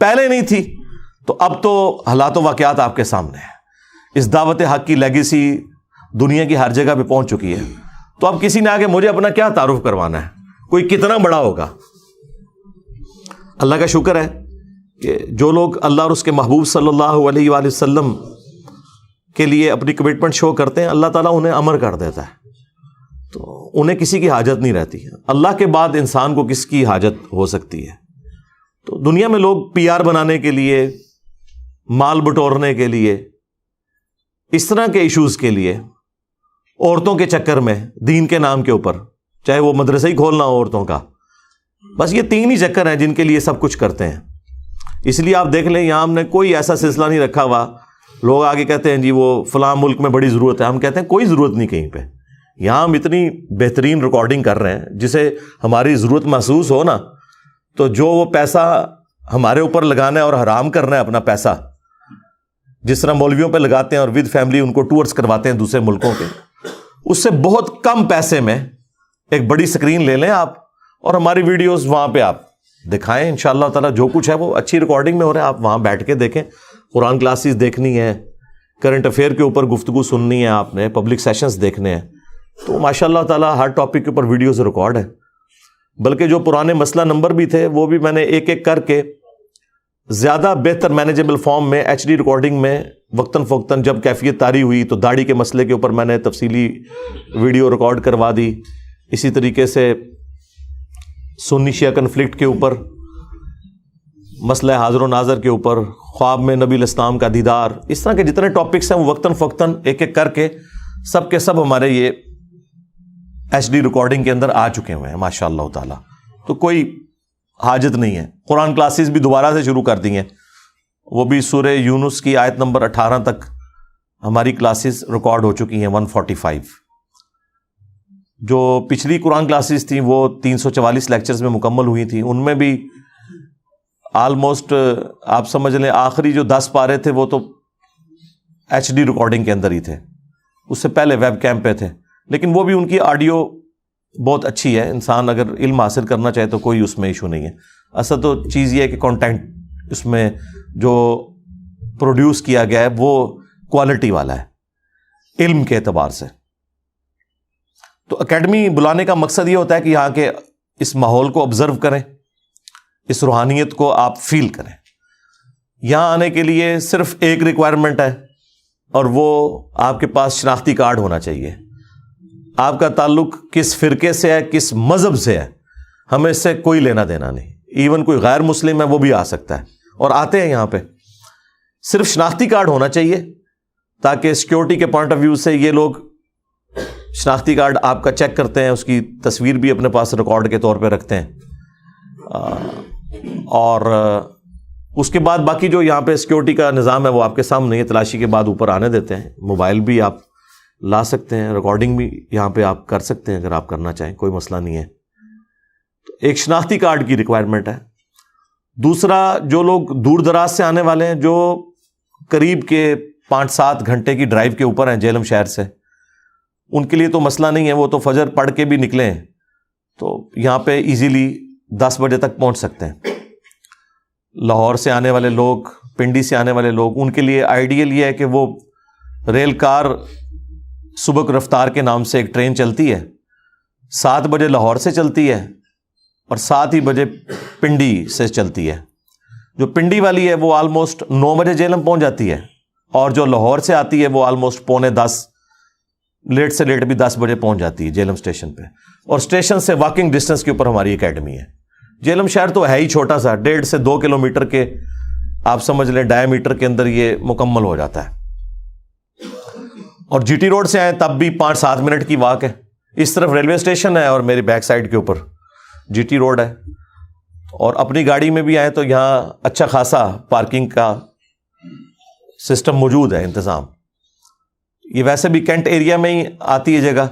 پہلے نہیں تھی تو اب تو حالات و واقعات آپ کے سامنے ہیں۔ اس دعوت حق کی لیگیسی دنیا کی ہر جگہ پہ پہنچ چکی ہے۔ تو اب کسی نے آگے مجھے اپنا کیا تعارف کروانا ہے، کوئی کتنا بڑا ہوگا۔ اللہ کا شکر ہے کہ جو لوگ اللہ اور اس کے محبوب صلی اللہ علیہ وآلہ وسلم کے لیے اپنی کمٹمنٹ شو کرتے ہیں، اللہ تعالیٰ انہیں امر کر دیتا ہے، تو انہیں کسی کی حاجت نہیں رہتی۔ اللہ کے بعد انسان کو کس کی حاجت ہو سکتی ہے؟ تو دنیا میں لوگ پی آر بنانے کے لیے، مال بٹورنے کے لیے، اس طرح کے ایشوز کے لیے، عورتوں کے چکر میں، دین کے نام کے اوپر، چاہے وہ مدرسہ ہی کھولنا ہو عورتوں کا، بس یہ 3 ہی چکر ہیں جن کے لیے سب کچھ کرتے ہیں۔ اس لیے آپ دیکھ لیں یہاں ہم نے کوئی ایسا سلسلہ نہیں رکھا ہوا۔ لوگ آگے کہتے ہیں جی وہ فلاں ملک میں بڑی ضرورت ہے، ہم کہتے ہیں کوئی ضرورت نہیں کہیں پہ۔ یہاں ہم اتنی بہترین ریکارڈنگ کر رہے ہیں جسے ہماری ضرورت محسوس ہو نا، تو جو وہ پیسہ ہمارے اوپر لگانا ہے اور حرام کرنا ہے اپنا پیسہ، جس طرح مولویوں پہ لگاتے ہیں اور ود فیملی ان کو ٹورز کرواتے ہیں دوسرے ملکوں کے، اس سے بہت کم پیسے میں ایک بڑی سکرین لے لیں آپ اور ہماری ویڈیوز وہاں پہ آپ دکھائیں۔ انشاءاللہ تعالیٰ جو کچھ ہے وہ اچھی ریکارڈنگ میں ہو رہا ہے، آپ وہاں بیٹھ کے دیکھیں۔ قرآن کلاسز دیکھنی ہے، کرنٹ افیئر کے اوپر گفتگو سننی ہے آپ نے، پبلک سیشنز دیکھنے ہیں، تو ماشاءاللہ تعالیٰ ہر ٹاپک کے اوپر ویڈیوز ریکارڈ ہے۔ بلکہ جو پرانے مسئلہ نمبر بھی تھے وہ بھی میں نے ایک ایک کر کے زیادہ بہتر مینیجیبل فارم میں ایچ ڈی ریکارڈنگ میں وقتاً فوقتاً جب کیفیت طاری ہوئی تو داڑھی کے مسئلے کے اوپر میں نے تفصیلی ویڈیو ریکارڈ کروا دی۔ اسی طریقے سے سنی شیعہ کنفلکٹ کے اوپر، مسئلہ حاضر و ناظر کے اوپر، خواب میں نبی الاسلام کا دیدار، اس طرح کے جتنے ٹاپکس ہیں وہ وقتاً فوقتاً ایک ایک کر کے سب کے سب ہمارے یہ ایچ ڈی ریکارڈنگ کے اندر آ چکے ہوئے ہیں ماشاء اللہ تعالیٰ۔ تو کوئی حاجت نہیں ہے۔ قرآن کلاسز بھی دوبارہ سے شروع کر دی ہیں، وہ بھی سورہ یونس کی آیت نمبر 18 تک ہماری کلاسز ریکارڈ ہو چکی ہیں 145۔ جو پچھلی قرآن کلاسز تھیں وہ 344 لیکچرز میں مکمل ہوئی تھیں، ان میں بھی آلموسٹ آپ سمجھ لیں آخری جو 10 پارے تھے وہ تو ایچ ڈی ریکارڈنگ کے اندر ہی تھے، اس سے پہلے ویب کیم پہ تھے، لیکن وہ بھی ان کی آڈیو بہت اچھی ہے۔ انسان اگر علم حاصل کرنا چاہے تو کوئی اس میں ایشو نہیں ہے۔ اصل تو چیز یہ ہے کہ کانٹینٹ اس میں جو پروڈیوس کیا گیا ہے وہ کوالٹی والا ہے علم کے اعتبار سے۔ تو اکیڈمی بلانے کا مقصد یہ ہوتا ہے کہ یہاں کے اس ماحول کو آبزرو کریں، اس روحانیت کو آپ فیل کریں۔ یہاں آنے کے لیے صرف ایک ریکوائرمنٹ ہے اور وہ آپ کے پاس شناختی کارڈ ہونا چاہیے۔ آپ کا تعلق کس فرقے سے ہے، کس مذہب سے ہے، ہمیں اس سے کوئی لینا دینا نہیں۔ ایون کوئی غیر مسلم ہے وہ بھی آ سکتا ہے اور آتے ہیں یہاں پہ، صرف شناختی کارڈ ہونا چاہیے۔ تاکہ سیکیورٹی کے پوائنٹ آف ویو سے یہ لوگ شناختی کارڈ آپ کا چیک کرتے ہیں, اس کی تصویر بھی اپنے پاس ریکارڈ کے طور پہ رکھتے ہیں, اور اس کے بعد باقی جو یہاں پہ سیکیورٹی کا نظام ہے وہ آپ کے سامنے ہے. تلاشی کے بعد اوپر آنے دیتے ہیں. موبائل بھی آپ لا سکتے ہیں, ریکارڈنگ بھی یہاں پہ آپ کر سکتے ہیں اگر آپ کرنا چاہیں, کوئی مسئلہ نہیں ہے. تو ایک شناختی کارڈ کی ریکوائرمنٹ ہے. دوسرا, جو لوگ دور دراز سے آنے والے ہیں, جو قریب کے 5-7 گھنٹے کی ڈرائیو کے اوپر ہیں جہلم شہر سے, ان کے لیے تو مسئلہ نہیں ہے, وہ تو فجر پڑھ کے بھی نکلیں تو یہاں پہ ایزیلی 10 بجے تک پہنچ سکتے ہیں. لاہور سے آنے والے لوگ, پنڈی سے آنے والے لوگ, ان کے لیے آئیڈیل یہ ہے کہ وہ ریل کار سبک رفتار کے نام سے ایک ٹرین چلتی ہے, 7 بجے لاہور سے چلتی ہے اور 7 ہی بجے پنڈی سے چلتی ہے. جو پنڈی والی ہے وہ آلموسٹ 9 بجے جہلم پہنچ جاتی ہے, اور جو لاہور سے آتی ہے وہ آلموسٹ 9:45, لیٹ سے لیٹ بھی 10 بجے پہنچ جاتی ہے جہلم اسٹیشن پہ. اور اسٹیشن سے واکنگ ڈسٹینس کے اوپر ہماری اکیڈمی ہے. جہلم شہر تو ہے ہی چھوٹا سا, 1.5 سے 2 کلومیٹر کے آپ سمجھ لیں ڈائی میٹر کے اندر یہ مکمل ہو جاتا ہے. اور جی ٹی روڈ سے آئیں تب بھی 5-7 منٹ کی واک ہے. اس طرف ریلوے اسٹیشن ہے اور میری بیک سائڈ کے اوپر جی ٹی روڈ ہے. اور اپنی گاڑی میں بھی آئیں تو یہاں اچھا خاصا پارکنگ کا سسٹم موجود ہے, انتظام. یہ ویسے بھی کینٹ ایریا میں ہی آتی ہے جگہ,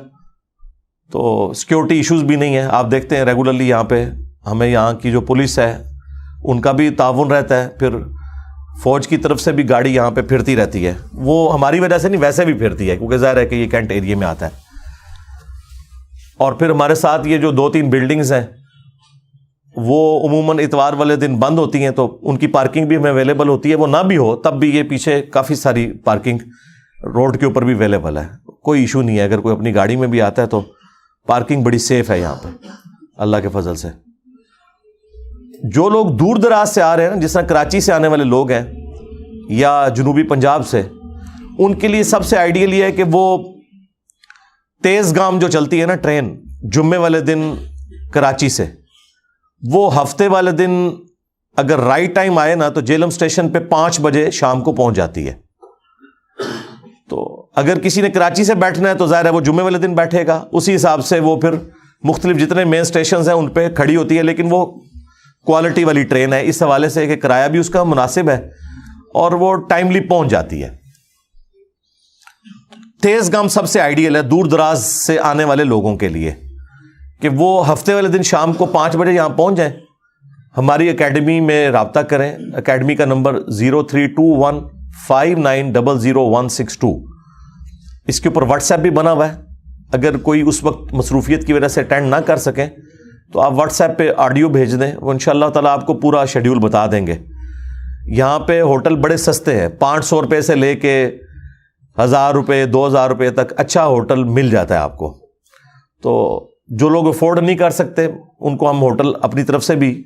تو سیکیورٹی ایشوز بھی نہیں ہے. آپ دیکھتے ہیں ریگولرلی یہاں پہ ہمیں یہاں کی جو پولیس ہے ان کا بھی تعاون رہتا ہے, پھر فوج کی طرف سے بھی گاڑی یہاں پہ پھرتی رہتی ہے. وہ ہماری وجہ سے نہیں, ویسے بھی پھرتی ہے کیونکہ ظاہر ہے کہ یہ کینٹ ایریا میں آتا ہے. اور پھر ہمارے ساتھ یہ جو 2-3 بلڈنگز ہیں وہ عموماً اتوار والے دن بند ہوتی ہیں, تو ان کی پارکنگ بھی ہمیں اویلیبل ہوتی ہے. وہ نہ بھی ہو تب بھی یہ پیچھے کافی ساری پارکنگ روڈ کے اوپر بھی اویلیبل ہے, کوئی ایشو نہیں ہے. اگر کوئی اپنی گاڑی میں بھی آتا ہے تو پارکنگ بڑی سیف ہے یہاں پہ اللہ کے فضل سے. جو لوگ دور دراز سے آ رہے ہیں, جس طرح کراچی سے آنے والے لوگ ہیں یا جنوبی پنجاب سے, ان کے لیے سب سے آئیڈیل یہ ہے کہ وہ تیز گام جو چلتی ہے نا ٹرین جمعے والے دن کراچی سے, وہ ہفتے والے دن اگر رائٹ ٹائم آئے نا تو جہلم اسٹیشن پہ 5 بجے شام کو پہنچ جاتی ہے. تو اگر کسی نے کراچی سے بیٹھنا ہے تو ظاہر ہے وہ جمعے والے دن بیٹھے گا, اسی حساب سے وہ پھر مختلف جتنے مین اسٹیشنز ہیں ان پہ کھڑی ہوتی ہے. لیکن وہ کوالٹی والی ٹرین ہے اس حوالے سے کہ کرایہ بھی اس کا مناسب ہے اور وہ ٹائملی پہنچ جاتی ہے. تیز گام سب سے آئیڈیل ہے دور دراز سے آنے والے لوگوں کے لیے کہ وہ ہفتے والے دن شام کو 5 بجے یہاں پہنچ جائیں. ہماری اکیڈمی میں رابطہ کریں. اکیڈمی کا نمبر 032159000162. اس کے اوپر واٹس ایپ بھی بنا ہوا ہے. اگر کوئی اس وقت مصروفیت کی وجہ سے اٹینڈ نہ کر سکیں تو آپ واٹس ایپ پہ آڈیو بھیج دیں, وہ انشاءاللہ تعالیٰ آپ کو پورا شیڈیول بتا دیں گے. یہاں پہ ہوٹل بڑے سستے ہیں, 500 روپے سے لے کے 1000 روپے 2000 روپے تک اچھا ہوٹل مل جاتا ہے آپ کو. تو جو لوگ افورڈ نہیں کر سکتے ان کو ہم ہوٹل اپنی طرف سے بھی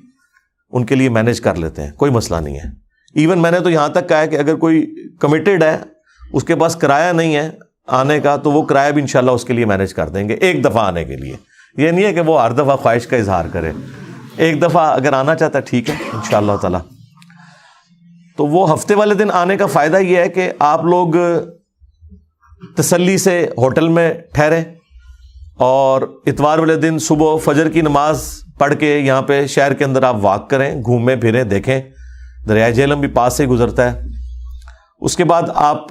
ان کے لیے مینیج کر لیتے ہیں, کوئی مسئلہ نہیں ہے. ایون میں نے تو یہاں تک کہا ہے کہ اگر کوئی کمیٹڈ ہے, اس کے پاس کرایہ نہیں ہے آنے کا, تو وہ کرایہ بھی انشاءاللہ اس کے لیے مینیج کر دیں گے ایک دفعہ آنے کے لیے. یہ نہیں ہے کہ وہ ہر دفعہ خواہش کا اظہار کرے, ایک دفعہ اگر آنا چاہتا ہے ٹھیک ہے انشاءاللہ تعالی. تو وہ ہفتے والے دن آنے کا فائدہ یہ ہے کہ آپ لوگ تسلی سے ہوٹل میں ٹھہریں اور اتوار والے دن صبح فجر کی نماز پڑھ کے یہاں پہ شہر کے اندر آپ واک کریں, گھومیں پھریں, دیکھیں. دریائے جہلم بھی پاس سے گزرتا ہے. اس کے بعد آپ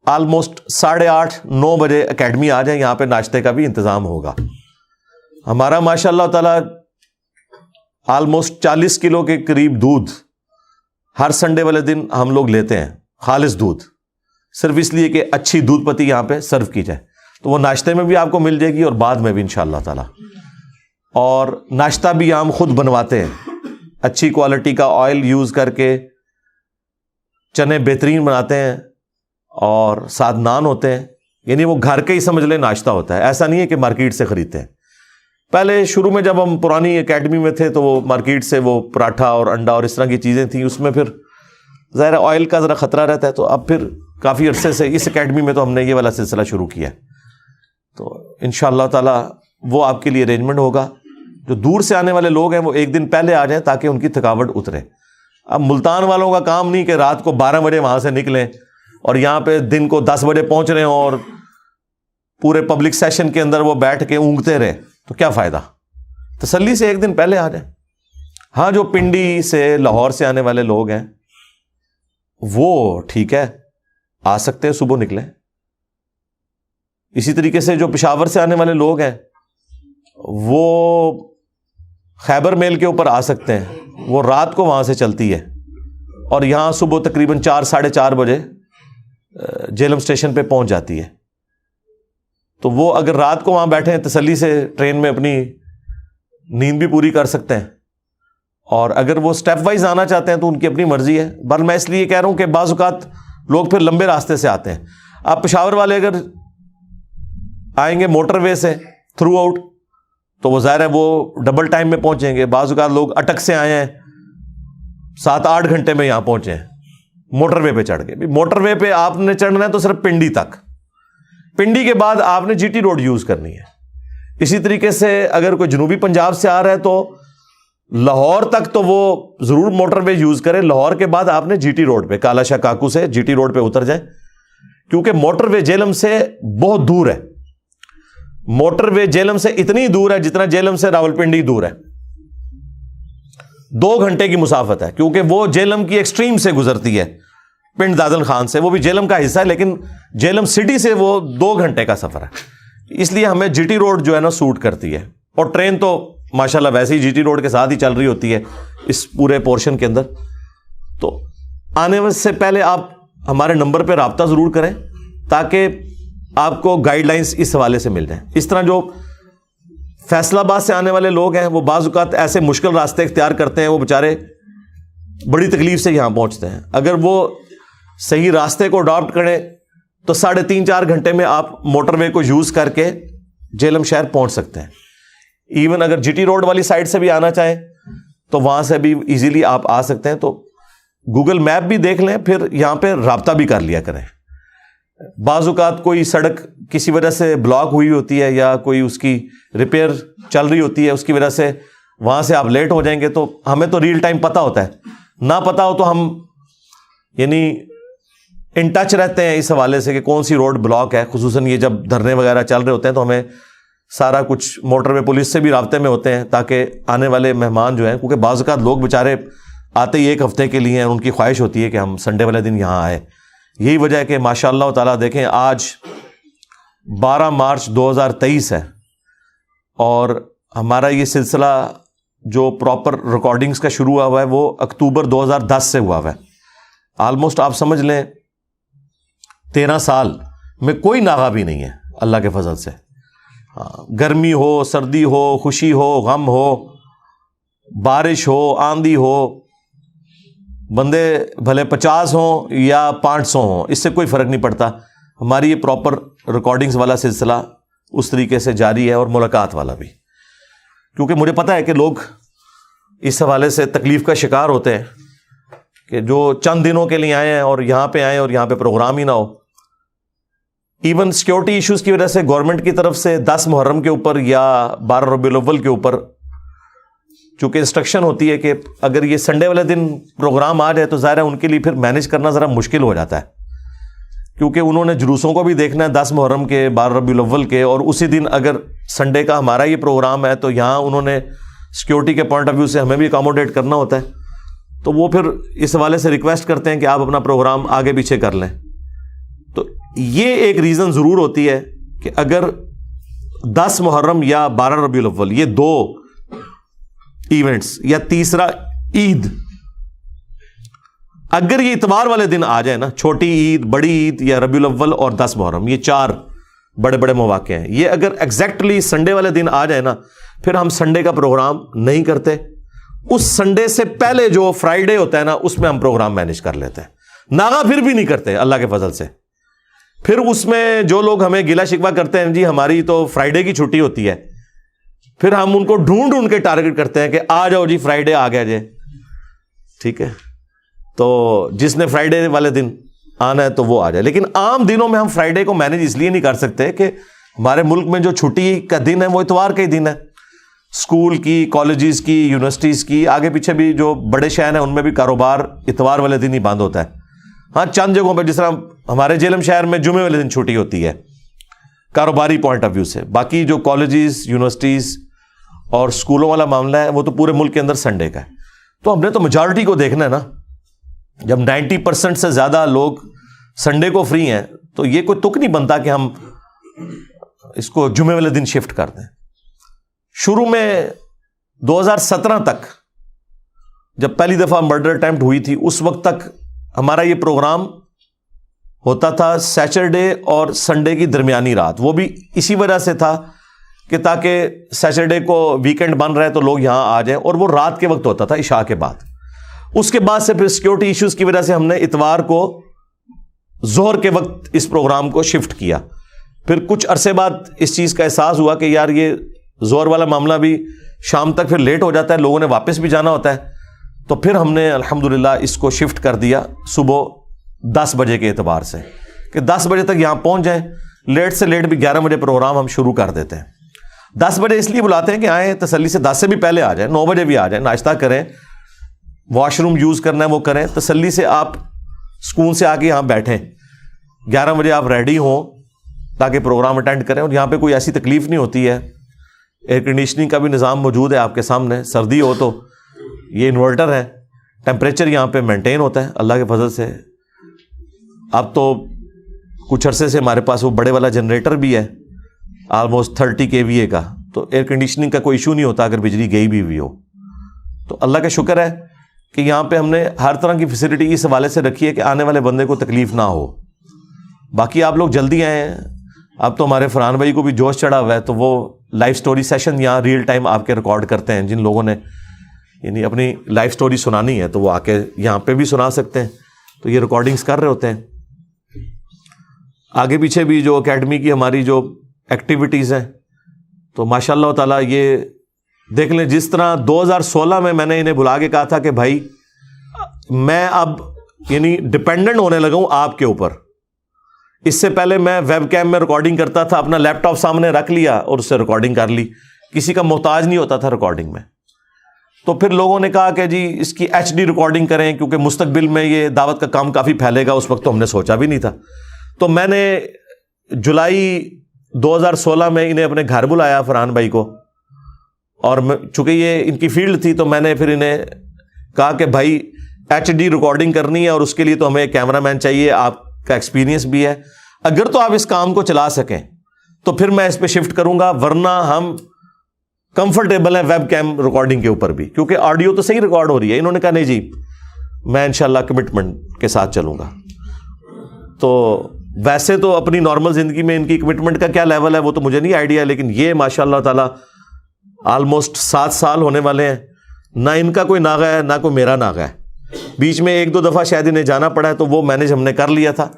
آلموسٹ 8:30-9 بجے اکیڈمی آ جائیں. یہاں پہ ناشتے کا بھی انتظام ہوگا. ہمارا ماشاء اللہ تعالیٰ آلموسٹ 40 کلو کے قریب دودھ ہر سنڈے والے دن ہم لوگ لیتے ہیں, خالص دودھ, صرف اس لیے کہ اچھی دودھ پتی یہاں پہ سرو کی جائے. تو وہ ناشتے میں بھی آپ کو مل جائے گی اور بعد میں بھی انشاءاللہ تعالیٰ. اور ناشتہ بھی ہم خود بنواتے ہیں, اچھی کوالٹی کا آئل یوز کر کے, چنے بہترین بناتے ہیں اور ساتھ نان ہوتے ہیں. یعنی وہ گھر کا ہی سمجھ لیں ناشتہ ہوتا ہے, ایسا نہیں ہے کہ مارکیٹ سے خریدتے ہیں. پہلے شروع میں جب ہم پرانی اکیڈمی میں تھے تو وہ مارکیٹ سے وہ پراٹھا اور انڈا اور اس طرح کی چیزیں تھیں, اس میں پھر ظاہر آئل کا ذرا خطرہ رہتا ہے. تو اب پھر کافی عرصے سے اس اکیڈمی میں تو ہم نے یہ والا سلسلہ شروع کیا ہے. تو انشاءاللہ تعالیٰ وہ آپ کے لیے ارینجمنٹ ہوگا. جو دور سے آنے والے لوگ ہیں وہ ایک دن پہلے آ جائیں تاکہ ان کی تھکاوٹ اترے. اب ملتان والوں کا کام نہیں کہ رات کو 12 بجے وہاں سے نکلیں اور یہاں پہ دن کو 10 بجے پہنچ رہے ہوں اور پورے پبلک سیشن کے اندر وہ بیٹھ کے اونگتے رہے تو کیا فائدہ؟ تسلی سے ایک دن پہلے آ جائیں. ہاں جو پنڈی سے لاہور سے آنے والے لوگ ہیں وہ ٹھیک ہے آ سکتے ہیں, صبح نکلیں. اسی طریقے سے جو پشاور سے آنے والے لوگ ہیں وہ خیبر میل کے اوپر آ سکتے ہیں, وہ رات کو وہاں سے چلتی ہے اور یہاں صبح تقریباً 4 ساڑھے 4 بجے جیلم اسٹیشن پہ پہنچ جاتی ہے. تو وہ اگر رات کو وہاں بیٹھے ہیں تسلی سے ٹرین میں اپنی نیند بھی پوری کر سکتے ہیں, اور اگر وہ سٹیپ وائز آنا چاہتے ہیں تو ان کی اپنی مرضی ہے. بل میں اس لیے کہہ رہا ہوں کہ بعض اوقات لوگ پھر لمبے راستے سے آتے ہیں. آپ پشاور والے اگر آئیں گے موٹر وے سے تھرو آؤٹ تو وہ ظاہر ہے وہ ڈبل ٹائم میں پہنچیں گے. بعض اوقات لوگ اٹک سے آئے ہیں 7-8 گھنٹے میں یہاں پہنچے ہیں موٹر وے پہ چڑھ کے. موٹر وے پہ آپ نے چڑھنا ہے تو صرف پنڈی تک, پنڈی کے بعد آپ نے جی ٹی روڈ یوز کرنی ہے. اسی طریقے سے اگر کوئی جنوبی پنجاب سے آ رہا ہے تو لاہور تک تو وہ ضرور موٹر وے یوز کرے. لاہور کے بعد آپ نے جی ٹی روڈ پہ کالا شاہ کاکو سے جی ٹی روڈ پہ اتر جائیں, کیونکہ موٹر وے جیلم سے بہت دور ہے. موٹر وے جیلم سے اتنی دور ہے جتنا جیلم سے راولپنڈی دور ہے. 2 گھنٹے کی مسافت ہے, کیونکہ وہ جیلم کی ایکسٹریم سے گزرتی ہے پنڈ دادن خان سے. وہ بھی جیلم کا حصہ ہے لیکن جیلم سٹی سے وہ 2 گھنٹے کا سفر ہے. اس لیے ہمیں جی ٹی روڈ جو ہے نا سوٹ کرتی ہے, اور ٹرین تو ماشاءاللہ ویسے ہی جی ٹی روڈ کے ساتھ ہی چل رہی ہوتی ہے اس پورے پورشن کے اندر. تو آنے سے پہلے آپ ہمارے نمبر پہ رابطہ ضرور کریں تاکہ آپ کو گائیڈ لائنز اس حوالے سے مل جائیں. اس طرح جو فیصل آباد سے آنے والے لوگ ہیں وہ بعض اوقات ایسے مشکل راستے اختیار کرتے ہیں, وہ بیچارے بڑی تکلیف سے یہاں پہنچتے ہیں. اگر وہ صحیح راستے کو اڈاپٹ کریں تو 3.5-4 گھنٹے میں آپ موٹر وے کو یوز کر کے جیلم شہر پہنچ سکتے ہیں. ایون اگر جی ٹی روڈ والی سائڈ سے بھی آنا چاہیں تو وہاں سے بھی ایزیلی آپ آ سکتے ہیں. تو گوگل میپ بھی دیکھ لیں, پھر یہاں پہ رابطہ بھی کر لیا کریں. بعض اوقات کوئی سڑک کسی وجہ سے بلاک ہوئی ہوتی ہے یا کوئی اس کی ریپیئر چل رہی ہوتی ہے, اس کی وجہ سے وہاں سے آپ لیٹ ہو جائیں گے. تو ہمیں تو ریئل ٹائم پتہ ہوتا ہے, نہ پتہ ہو تو ہم یعنی ان ٹچ رہتے ہیں اس حوالے سے کہ کون سی روڈ بلاک ہے. خصوصاً یہ جب دھرنے وغیرہ چل رہے ہوتے ہیں تو ہمیں سارا کچھ موٹر وے پولیس سے بھی رابطے میں ہوتے ہیں تاکہ آنے والے مہمان جو ہیں, کیونکہ بعض اوقات لوگ بیچارے آتے ہی 1 ہفتے کے لیے ہیں, ان کی خواہش ہوتی ہے کہ ہم سنڈے والے دن یہاں آئے. یہی وجہ ہے کہ ماشاء اللہ تعالیٰ دیکھیں آج 12 مارچ 2023 ہے اور ہمارا یہ سلسلہ جو پراپر ریکارڈنگز کا شروع ہوا ہے وہ اکتوبر 2010 سے ہوا ہے. آلموسٹ آپ سمجھ لیں 13 سال میں کوئی ناغہ بھی نہیں ہے اللہ کے فضل سے. گرمی ہو, سردی ہو, خوشی ہو, غم ہو, بارش ہو, آندھی ہو, بندے بھلے 50 ہوں یا 500 ہوں, اس سے کوئی فرق نہیں پڑتا. ہماری یہ پراپر ریکارڈنگز والا سلسلہ اس طریقے سے جاری ہے, اور ملاقات والا بھی, کیونکہ مجھے پتا ہے کہ لوگ اس حوالے سے تکلیف کا شکار ہوتے ہیں کہ جو چند دنوں کے لیے آئے ہیں اور یہاں پہ آئیں اور یہاں پہ پروگرام ہی نہ ہو. ایون سیکیورٹی ایشوز کی وجہ سے گورنمنٹ کی طرف سے 10 محرم کے اوپر یا 12 ربیع الاول کے اوپر چونکہ انسٹرکشن ہوتی ہے کہ اگر یہ سنڈے والے دن پروگرام آ جائے تو ظاہر ہے ان کے لیے پھر مینیج کرنا ذرا مشکل ہو جاتا ہے, کیونکہ انہوں نے جلوسوں کو بھی دیکھنا ہے 10 محرم کے, 12 ربیع الاول کے, اور اسی دن اگر سنڈے کا ہمارا یہ پروگرام ہے تو یہاں انہوں نے سیکیورٹی کے پوائنٹ آف ویو سے ہمیں بھی اکاموڈیٹ کرنا ہوتا ہے. تو وہ پھر اس حوالے سے ریکویسٹ کرتے ہیں کہ آپ اپنا پروگرام آگے پیچھے کر لیں. تو یہ ایک ریزن ضرور ہوتی ہے کہ اگر 10 محرم یا 12 ربیع الاول یہ 2 ایونٹس یا تیسرا عید اگر یہ اتوار والے دن آ جائے نا, چھوٹی عید, بڑی عید یا ربیع الاول اور 10 محرم, یہ 4 بڑے بڑے مواقع ہیں, یہ اگر ایگزیکٹلی سنڈے والے دن آ جائے نا پھر ہم سنڈے کا پروگرام نہیں کرتے. اس سنڈے سے پہلے جو فرائیڈے ہوتا ہے نا اس میں ہم پروگرام مینیج کر لیتے ہیں. ناغا پھر بھی نہیں کرتے اللہ کے فضل سے. پھر اس میں جو لوگ ہمیں گلا شکوہ کرتے ہیں جی ہماری تو فرائیڈے کی چھٹی ہوتی ہے, پھر ہم ان کو ڈھونڈ کے ٹارگٹ کرتے ہیں کہ آ جاؤ جی فرائیڈے آ گیا جی, ٹھیک ہے, تو جس نے فرائیڈے والے دن آنا ہے تو وہ آ جائے. لیکن عام دنوں میں ہم فرائیڈے کو مینیج اس لیے نہیں کر سکتے کہ ہمارے ملک میں جو چھٹی کا دن ہے وہ اتوار کا ہی دن ہے. اسکول کی, کالجز کی, یونیورسٹیز کی, آگے پیچھے بھی جو بڑے شہر ہیں ان میں بھی کاروبار اتوار والے دن ہی بند ہوتا ہے. ہاں چند جگہوں پہ، جس طرح ہمارے جیلم شہر میں جمعے والے دن چھٹی ہوتی ہے کاروباری پوائنٹ آف ویو سے، باقی جو کالجز، یونیورسٹیز اور اسکولوں والا معاملہ ہے وہ تو پورے ملک کے اندر سنڈے کا ہے. تو ہم نے تو میجارٹی کو دیکھنا ہے نا. جب 90% سے زیادہ لوگ سنڈے کو فری ہیں تو یہ کوئی تک نہیں بنتا کہ ہم اس کو جمعے والے دن شفٹ کر دیں. شروع میں 2017 تک جب پہلی دفعہ مرڈر اٹیمپٹ ہوئی تھی، اس وقت تک ہمارا یہ پروگرام ہوتا تھا سیچرڈے اور سنڈے کی درمیانی رات. وہ بھی اسی وجہ سے تھا کہ تاکہ سیچرڈے کو ویکینڈ بن رہا ہے تو لوگ یہاں آ جائیں، اور وہ رات کے وقت ہوتا تھا، عشاء کے بعد. اس کے بعد سے پھر سیکیورٹی ایشوز کی وجہ سے ہم نے اتوار کو ظہر کے وقت اس پروگرام کو شفٹ کیا. پھر کچھ عرصے بعد اس چیز کا احساس ہوا کہ یار یہ ظہر والا معاملہ بھی شام تک پھر لیٹ ہو جاتا ہے، لوگوں نے واپس بھی جانا ہوتا ہے. تو پھر ہم نے الحمدللہ اس کو شفٹ کر دیا صبح 10 بجے کے اعتبار سے، کہ 10 بجے تک یہاں پہنچ جائیں. لیٹ سے لیٹ بھی 11 بجے پروگرام ہم شروع کر دیتے ہیں. 10 بجے اس لیے بلاتے ہیں کہ آئیں تسلی سے، 10 سے بھی پہلے آ جائیں، 9 بجے بھی آ جائیں، ناشتہ کریں، واش روم یوز کرنا ہے وہ کریں، تسلی سے آپ سکون سے آ کے یہاں بیٹھیں. 11 بجے آپ ریڈی ہوں تاکہ پروگرام اٹینڈ کریں. اور یہاں پہ کوئی ایسی تکلیف نہیں ہوتی ہے، ایئر کنڈیشننگ کا بھی نظام موجود ہے آپ کے سامنے. سردی ہو تو یہ انورٹر ہے، ٹیمپریچر یہاں پہ مینٹین ہوتا ہے اللہ کے فضل سے. اب تو کچھ عرصے سے ہمارے پاس وہ بڑے والا جنریٹر بھی ہے آلموسٹ 30 kVA کا، تو ایئر کنڈیشننگ کا کوئی ایشو نہیں ہوتا اگر بجلی گئی بھی ہو. تو اللہ کا شکر ہے کہ یہاں پہ ہم نے ہر طرح کی فیسلٹی اس حوالے سے رکھی ہے کہ آنے والے بندے کو تکلیف نہ ہو. باقی آپ لوگ جلدی آئے ہیں. اب تو ہمارے فرحان بھائی کو بھی جوش چڑھا ہوا ہے، تو وہ لائف سٹوری سیشن یہاں ریئل ٹائم آپ کے ریکارڈ کرتے ہیں. جن لوگوں نے یعنی اپنی لائف سٹوری سنانی ہے تو وہ آ کے یہاں پہ بھی سنا سکتے ہیں. تو یہ ریکارڈنگز کر رہے ہوتے ہیں. آگے پیچھے بھی جو اکیڈمی کی ہماری جو ایکٹیویٹیز ہیں تو ماشاء اللہ تعالیٰ یہ دیکھ لیں، جس طرح 2016 میں نے انہیں بلا کے کہا تھا کہ بھائی میں اب یعنی ڈپینڈنٹ ہونے لگا ہوں آپ کے اوپر. اس سے پہلے میں ویب کیم میں ریکارڈنگ کرتا تھا، اپنا لیپ ٹاپ سامنے رکھ لیا اور اس سے ریکارڈنگ کر لی، کسی کا محتاج نہیں ہوتا تھا ریکارڈنگ میں. تو پھر لوگوں نے کہا کہ جی اس کی HD ریکارڈنگ کریں کیونکہ مستقبل میں یہ دعوت کا کام کافی پھیلے گا. اس وقت تو ہم نے سوچا بھی نہیں تھا. تو میں نے جولائی 2016 میں انہیں اپنے گھر بلایا فرحان بھائی کو، اور چونکہ یہ ان کی فیلڈ تھی تو میں نے پھر انہیں کہا کہ بھائی HD ریکارڈنگ کرنی ہے اور اس کے لیے تو ہمیں ایک کیمرہ مین چاہیے، آپ کا ایکسپیرینس بھی ہے، اگر تو آپ اس کام کو چلا سکیں تو پھر میں اس پہ شفٹ کروں گا، ورنہ ہم کمفرٹیبل ہیں ویب کیم ریکارڈنگ کے اوپر بھی، کیونکہ آڈیو تو صحیح ریکارڈ ہو رہی ہے. انہوں نے کہا نہیں جی میں انشاءاللہ کمٹمنٹ کے ساتھ چلوں گا. تو ویسے تو اپنی نارمل زندگی میں ان کی کمٹمنٹ کا کیا لیول ہے وہ تو مجھے نہیں آئیڈیا، لیکن یہ ماشاء اللہ تعالیٰ آلموسٹ 7 سال ہونے والے ہیں، نہ ان کا کوئی ناغہ ہے نہ کوئی میرا ناغہ ہے. بیچ میں 1-2 دفعہ شاید انہیں جانا پڑا ہے تو وہ مینیج ہم نے کر لیا تھا،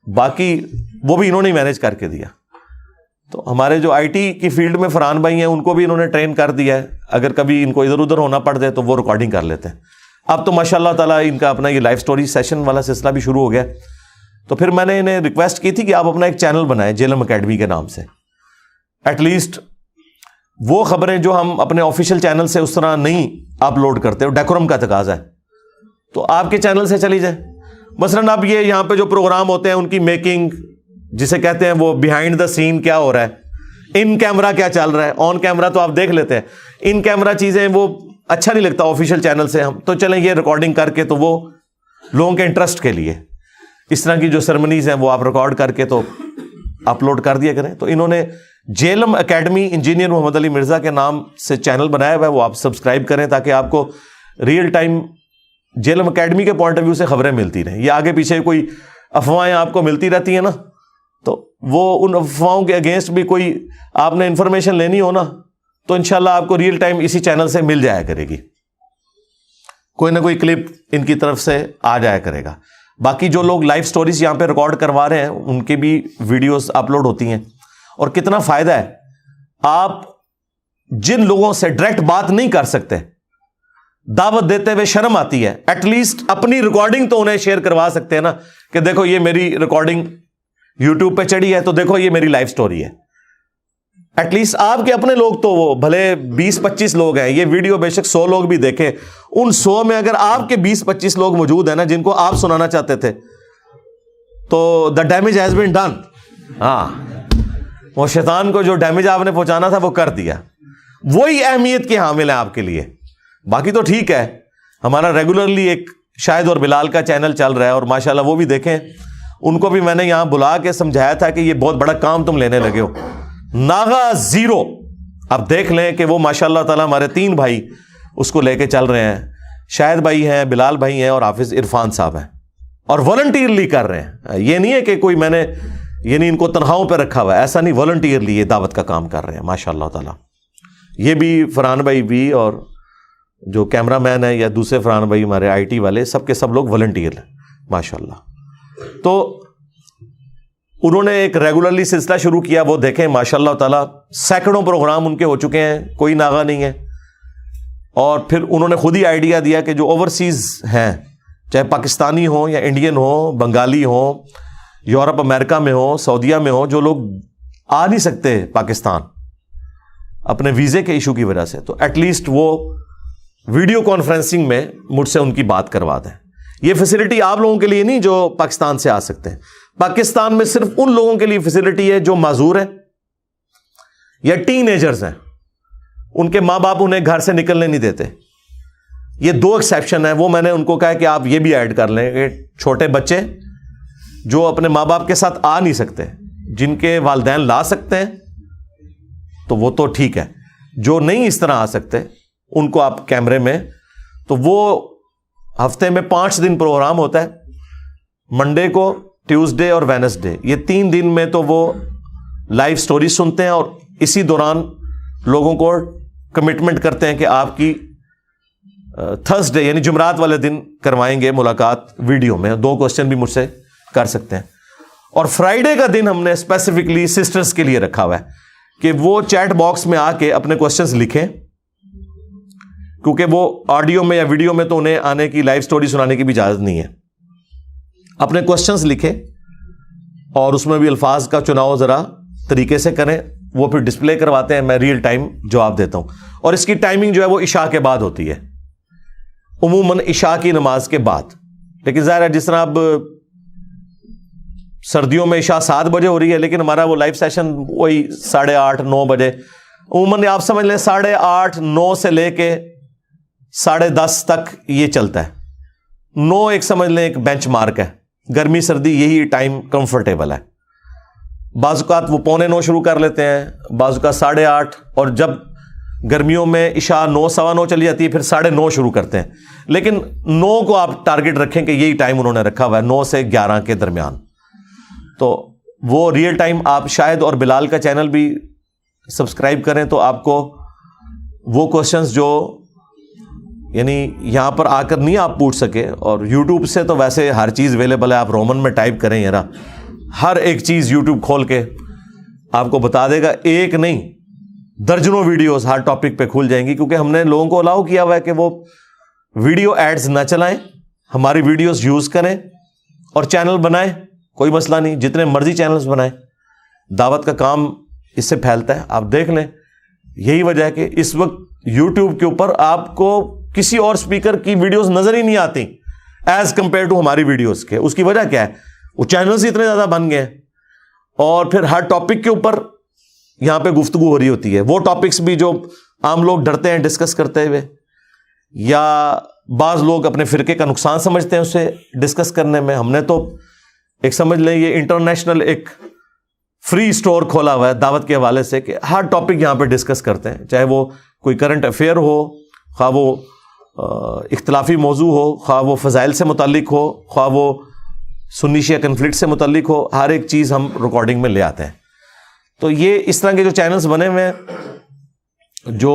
باقی وہ بھی انہوں نے مینیج کر کے دیا. تو ہمارے جو IT کی فیلڈ میں فرحان بھائی ہیں ان کو بھی انہوں نے ٹرین کر دیا ہے، اگر کبھی ان کو ادھر ادھر ہونا پڑ جائے تو وہ ریکارڈنگ کر لیتے ہیں. اب تو ماشاء اللہ تعالیٰ ان کا اپنا یہ لائف سٹوری سیشن والا سلسلہ بھی شروع ہو گیا. تو پھر میں نے انہیں ریکویسٹ کی تھی کہ آپ اپنا ایک چینل بنائیں جیلم اکیڈمی کے نام سے. ایٹ لیسٹ وہ خبریں جو ہم اپنے آفیشیل چینل سے اس طرح نہیں اپلوڈ کرتے، ڈیکورم کا تقاضا ہے، تو آپ کے چینل سے چلی جائیں. مثلاً اب یہ یہاں پہ جو پروگرام ہوتے ہیں ان کی میکنگ جسے کہتے ہیں وہ بیہائنڈ دا سین کیا ہو رہا ہے، ان کیمرہ کیا چل رہا ہے، آن کیمرہ تو آپ دیکھ لیتے ہیں، ان کیمرہ چیزیں وہ اچھا نہیں لگتا آفیشیل چینل سے. ہم تو چلیں یہ ریکارڈنگ کر کے تو وہ لوگوں کے انٹرسٹ کے لیے اس طرح کی جو سرمنیز ہیں وہ آپ ریکارڈ کر کے تو اپلوڈ کر دیا کریں. تو انہوں نے جیلم اکیڈمی انجینئر محمد علی مرزا کے نام سے چینل بنایا ہوا ہے، وہ آپ سبسکرائب کریں تاکہ آپ کو ریئل ٹائم جیلم اکیڈمی کے پوائنٹ آف ویو سے خبریں ملتی رہیں. یہ آگے پیچھے کوئی افواہیں آپ کو ملتی رہتی ہیں نا، تو وہ ان افواہوں کے اگینسٹ بھی کوئی آپ نے انفارمیشن لینی ہو نا تو انشاءاللہ آپ کو ریئل ٹائم اسی چینل سے مل جایا کرے گی، کوئی نہ کوئی کلپ ان کی طرف سے آ جایا کرے گا. باقی جو لوگ لائف سٹوریز یہاں پہ ریکارڈ کروا رہے ہیں ان کی بھی ویڈیوز اپلوڈ ہوتی ہیں. اور کتنا فائدہ ہے، آپ جن لوگوں سے ڈائریکٹ بات نہیں کر سکتے دعوت دیتے ہوئے شرم آتی ہے، ایٹ لیسٹ اپنی ریکارڈنگ تو انہیں شیئر کروا سکتے ہیں نا کہ دیکھو یہ میری ریکارڈنگ یوٹیوب پہ چڑھی ہے تو دیکھو یہ میری لائف سٹوری ہے. ایٹ لیسٹ آپ کے اپنے لوگ تو وہ بھلے 20-25 لوگ ہیں، یہ ویڈیو بے شک 100 لوگ بھی دیکھیں، ان 100 میں اگر آپ کے 20-25 لوگ موجود ہیں نا جن کو آپ سنانا چاہتے تھے تو the damage has been done. ہاں وہ شیطان کو جو ڈیمیج آپ نے پہنچانا تھا وہ کر دیا. وہی اہمیت کے حامل ہیں آپ کے لیے. باقی تو ٹھیک ہے, ہمارا ریگولرلی ایک شاہد اور بلال کا چینل چل رہا ہے, اور ماشاءاللہ وہ بھی دیکھیں, ان کو بھی میں نے یہاں بلا کے سمجھایا تھا کہ یہ بہت بڑا کام تم لینے لگے ہو. ناغا زیرو اب دیکھ لیں کہ وہ ماشاءاللہ تعالیٰ ہمارے 3 بھائی اس کو لے کے چل رہے ہیں. شاہد بھائی ہیں, بلال بھائی ہیں, اور حافظ عرفان صاحب ہیں, اور والنٹیئرلی کر رہے ہیں. یہ نہیں ہے کہ کوئی میں نے یعنی ان کو تنخواہوں پہ رکھا ہوا ہے, ایسا نہیں. والنٹیئرلی یہ دعوت کا کام کر رہے ہیں ماشاءاللہ تعالیٰ. یہ بھی فرحان بھائی بھی, اور جو کیمرہ مین ہے یا دوسرے فرحان بھائی ہمارے آئی ٹی والے, سب کے سب لوگ والنٹیئر ہیں ماشاءاللہ. تو انہوں نے ایک ریگولرلی سلسلہ شروع کیا, وہ دیکھیں ماشاءاللہ تعالیٰ سینکڑوں پروگرام ان کے ہو چکے ہیں, کوئی ناغا نہیں ہے. اور پھر انہوں نے خود ہی آئیڈیا دیا کہ جو اوورسیز ہیں, چاہے پاکستانی ہوں یا انڈین ہوں, بنگالی ہوں, یورپ امریکہ میں ہوں, سعودیہ میں ہوں, جو لوگ آ نہیں سکتے پاکستان اپنے ویزے کے ایشو کی وجہ سے, تو ایٹ لیسٹ وہ ویڈیو کانفرنسنگ میں مجھ سے ان کی بات کروا دیں. یہ فیسلٹی آپ لوگوں کے لیے نہیں جو پاکستان سے آ سکتے ہیں. پاکستان میں صرف ان لوگوں کے لیے فیسلٹی ہے جو معذور ہیں یا ٹین ایجرز ہیں, ان کے ماں باپ انہیں گھر سے نکلنے نہیں دیتے. یہ 2 ایکسیپشن ہیں. وہ میں نے ان کو کہا کہ آپ یہ بھی ایڈ کر لیں کہ چھوٹے بچے جو اپنے ماں باپ کے ساتھ آ نہیں سکتے, جن کے والدین لا سکتے ہیں تو وہ تو ٹھیک ہے, جو نہیں اس طرح آ سکتے ان کو آپ کیمرے میں. تو وہ ہفتے میں 5 دن پروگرام ہوتا ہے, منڈے کو, ٹیوزڈے اور وینسڈے. یہ 3 دن میں تو وہ لائیو سٹوری سنتے ہیں, اور اسی دوران لوگوں کو کمٹمنٹ کرتے ہیں کہ آپ کی تھرسڈے یعنی جمعرات والے دن کروائیں گے ملاقات ویڈیو میں. 2 کوسچن بھی مجھ سے کر سکتے ہیں. اور فرائیڈے کا دن ہم نے اسپیسیفکلی سسٹرز کے لیے رکھا ہوا ہے کہ وہ چیٹ باکس میں آ کے اپنے کوسچنز لکھیں, کیونکہ وہ آڈیو میں یا ویڈیو میں تو انہیں آنے کی, لائیو سٹوری سنانے کی بھی اجازت نہیں ہے. اپنے کوسچنز لکھیں اور اس میں بھی الفاظ کا چناؤ ذرا طریقے سے کریں. وہ پھر ڈسپلے کرواتے ہیں, میں ریئل ٹائم جواب دیتا ہوں. اور اس کی ٹائمنگ جو ہے وہ عشاء کے بعد ہوتی ہے, عموماً عشاء کی نماز کے بعد. لیکن ظاہر ہے جس طرح اب سردیوں میں عشاء 7 بجے ہو رہی ہے, لیکن ہمارا وہ لائیو سیشن وہی 8:30 9 بجے. عموماً آپ سمجھ لیں 8:30 9 سے لے کے 10:30 تک یہ چلتا ہے. 9 ایک سمجھ لیں ایک بینچ مارک ہے. گرمی سردی یہی ٹائم کمفرٹیبل ہے. بعض اوقات وہ 8:45 شروع کر لیتے ہیں, بعض اوقات 8:30, اور جب گرمیوں میں عشاء 9 سوا 9 چلی جاتی ہے, پھر 9:30 شروع کرتے ہیں. لیکن 9 کو آپ ٹارگٹ رکھیں کہ یہی ٹائم انہوں نے رکھا ہوا ہے, 9 سے 11 کے درمیان. تو وہ ریئل ٹائم آپ شاہد اور بلال کا چینل بھی سبسکرائب کریں تو آپ کو وہ کوشچنز جو یعنی یہاں پر آ کر نہیں آپ پوچھ سکے, اور یوٹیوب سے تو ویسے ہر چیز اویلیبل ہے. آپ رومن میں ٹائپ کریں یار, ہر ایک چیز یوٹیوب کھول کے آپ کو بتا دے گا. ایک نہیں درجنوں ویڈیوز ہر ٹاپک پہ کھل جائیں گی, کیونکہ ہم نے لوگوں کو الاؤ کیا ہوا ہے کہ وہ ویڈیو ایڈز نہ چلائیں, ہماری ویڈیوز یوز کریں اور چینل بنائیں. کوئی مسئلہ نہیں, جتنے مرضی چینلز بنائیں, دعوت کا کام اس سے پھیلتا ہے. آپ دیکھ لیں, یہی وجہ ہے کہ اس وقت یوٹیوب کے اوپر آپ کو کسی اور اسپیکر کی ویڈیوز نظر ہی نہیں آتی ایز کمپیئر ٹو ہماری ویڈیوز کے. اس کی وجہ کیا ہے؟ وہ چینلز اتنے زیادہ بن گئے ہیں, اور پھر ہر ٹاپک کے اوپر یہاں پہ گفتگو ہو رہی ہوتی ہے. وہ ٹاپکس بھی جو عام لوگ ڈرتے ہیں ڈسکس کرتے ہوئے, یا بعض لوگ اپنے فرقے کا نقصان سمجھتے ہیں اسے ڈسکس کرنے میں. ہم نے تو ایک سمجھ لیں یہ انٹرنیشنل ایک فری اسٹور کھولا ہوا ہے دعوت کے حوالے سے, کہ ہر ٹاپک یہاں پہ ڈسکس کرتے ہیں, چاہے وہ کوئی کرنٹ افیئر ہو, خواہ وہ اختلافی موضوع ہو, خواہ وہ فضائل سے متعلق ہو, خواہ وہ سنی شیعہ کنفلکٹ سے متعلق ہو. ہر ایک چیز ہم ریکارڈنگ میں لے آتے ہیں. تو یہ اس طرح کے جو چینلز بنے ہوئے ہیں, جو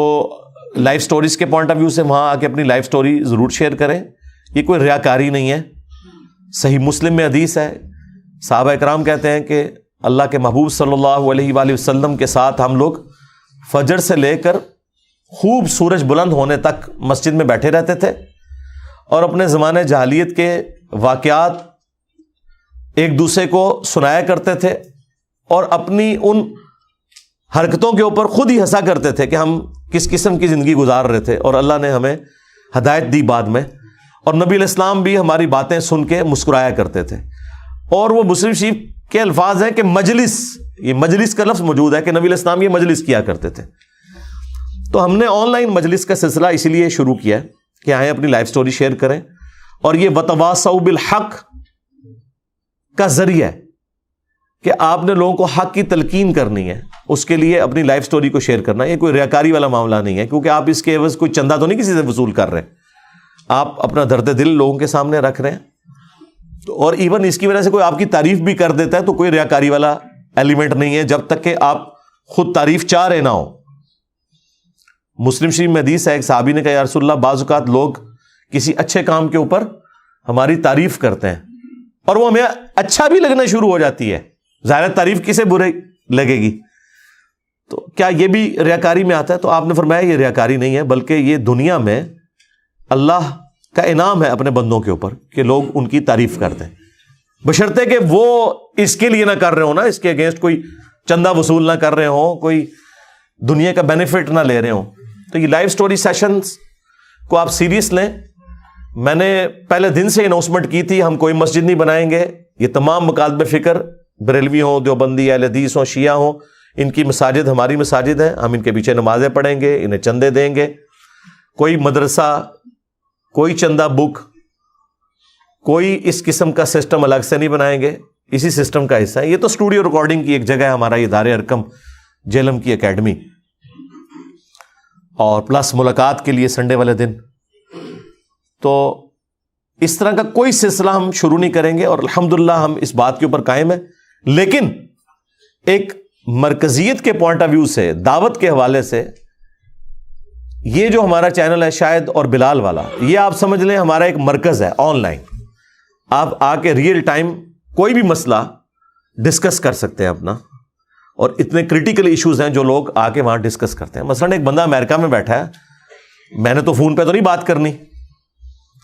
لائف سٹوریز کے پوائنٹ آف ویو سے وہاں آ کے اپنی لائف سٹوری ضرور شیئر کریں. یہ کوئی ریاکاری نہیں ہے. صحیح مسلم میں حدیث ہے, صحابہ اکرام کہتے ہیں کہ اللہ کے محبوب صلی اللہ علیہ وآلہ وسلم کے ساتھ ہم لوگ فجر سے لے کر خوب سورج بلند ہونے تک مسجد میں بیٹھے رہتے تھے, اور اپنے زمانے جاہلیت کے واقعات ایک دوسرے کو سنایا کرتے تھے, اور اپنی ان حرکتوں کے اوپر خود ہی ہنسا کرتے تھے کہ ہم کس قسم کی زندگی گزار رہے تھے, اور اللہ نے ہمیں ہدایت دی بعد میں. اور نبی علیہ السلام بھی ہماری باتیں سن کے مسکرایا کرتے تھے. اور وہ مسلم شریف کے الفاظ ہیں کہ مجلس، یہ مجلس کا لفظ موجود ہے کہ نبی علیہ السلام یہ مجلس کیا کرتے تھے. تو ہم نے آن لائن مجلس کا سلسلہ اسی لیے شروع کیا کہ آئیں اپنی لائف سٹوری شیئر کریں، اور یہ وتواصوا بالحق کا ذریعہ ہے کہ آپ نے لوگوں کو حق کی تلقین کرنی ہے، اس کے لیے اپنی لائف سٹوری کو شیئر کرنا. یہ کوئی ریاکاری والا معاملہ نہیں ہے، کیونکہ آپ اس کے عوض کوئی چندہ تو نہیں کسی سے وصول کر رہے، آپ اپنا درد دل لوگوں کے سامنے رکھ رہے ہیں. اور ایون اس کی وجہ سے کوئی آپ کی تعریف بھی کر دیتا ہے تو کوئی ریاکاری والا ایلیمنٹ نہیں ہے، جب تک کہ آپ خود تعریف چاہ رہے نہ ہو. مسلم شریف میں حدیث ہے، ایک صحابی نے کہا یا رسول اللہ بعض اوقات لوگ کسی اچھے کام کے اوپر ہماری تعریف کرتے ہیں اور وہ ہمیں اچھا بھی لگنا شروع ہو جاتی ہے. ظاہر تعریف کسے برے لگے گی، تو کیا یہ بھی ریاکاری میں آتا ہے؟ تو آپ نے فرمایا یہ ریاکاری نہیں ہے، بلکہ یہ دنیا میں اللہ کا انعام ہے اپنے بندوں کے اوپر کہ لوگ ان کی تعریف کرتے ہیں، بشرطے کہ وہ اس کے لیے نہ کر رہے ہو نا، اس کے اگینسٹ کوئی چندہ وصول نہ کر رہے ہوں، کوئی دنیا کا بینیفٹ نہ لے رہے ہوں. تو یہ لائف سٹوری سیشنز کو آپ سیریس لیں. میں نے پہلے دن سے اناؤنسمنٹ کی تھی ہم کوئی مسجد نہیں بنائیں گے، یہ تمام مکاتب فکر بریلوی ہوں، دیوبندی، اہل حدیث ہوں، شیعہ ہوں، ان کی مساجد ہماری مساجد ہیں، ہم ان کے پیچھے نمازیں پڑھیں گے، انہیں چندے دیں گے. کوئی مدرسہ، کوئی چندہ بک، کوئی اس قسم کا سسٹم الگ سے نہیں بنائیں گے، اسی سسٹم کا حصہ ہے. یہ تو اسٹوڈیو ریکارڈنگ کی ایک جگہ ہے ہمارا یہ دار ارقم جیلم کی اکیڈمی، اور پلس ملاقات کے لیے سنڈے والے دن. تو اس طرح کا کوئی سلسلہ ہم شروع نہیں کریں گے، اور الحمدللہ ہم اس بات کے اوپر قائم ہیں. لیکن ایک مرکزیت کے پوائنٹ آف ویو سے، دعوت کے حوالے سے، یہ جو ہمارا چینل ہے شاہد اور بلال والا، یہ آپ سمجھ لیں ہمارا ایک مرکز ہے آن لائن. آپ آ کے ریئل ٹائم کوئی بھی مسئلہ ڈسکس کر سکتے ہیں اپنا، اور اتنے کریٹیکل ایشوز ہیں جو لوگ آ کے وہاں ڈسکس کرتے ہیں. مثلاً ایک بندہ امریکہ میں بیٹھا ہے، میں نے تو فون پہ تو نہیں بات کرنی.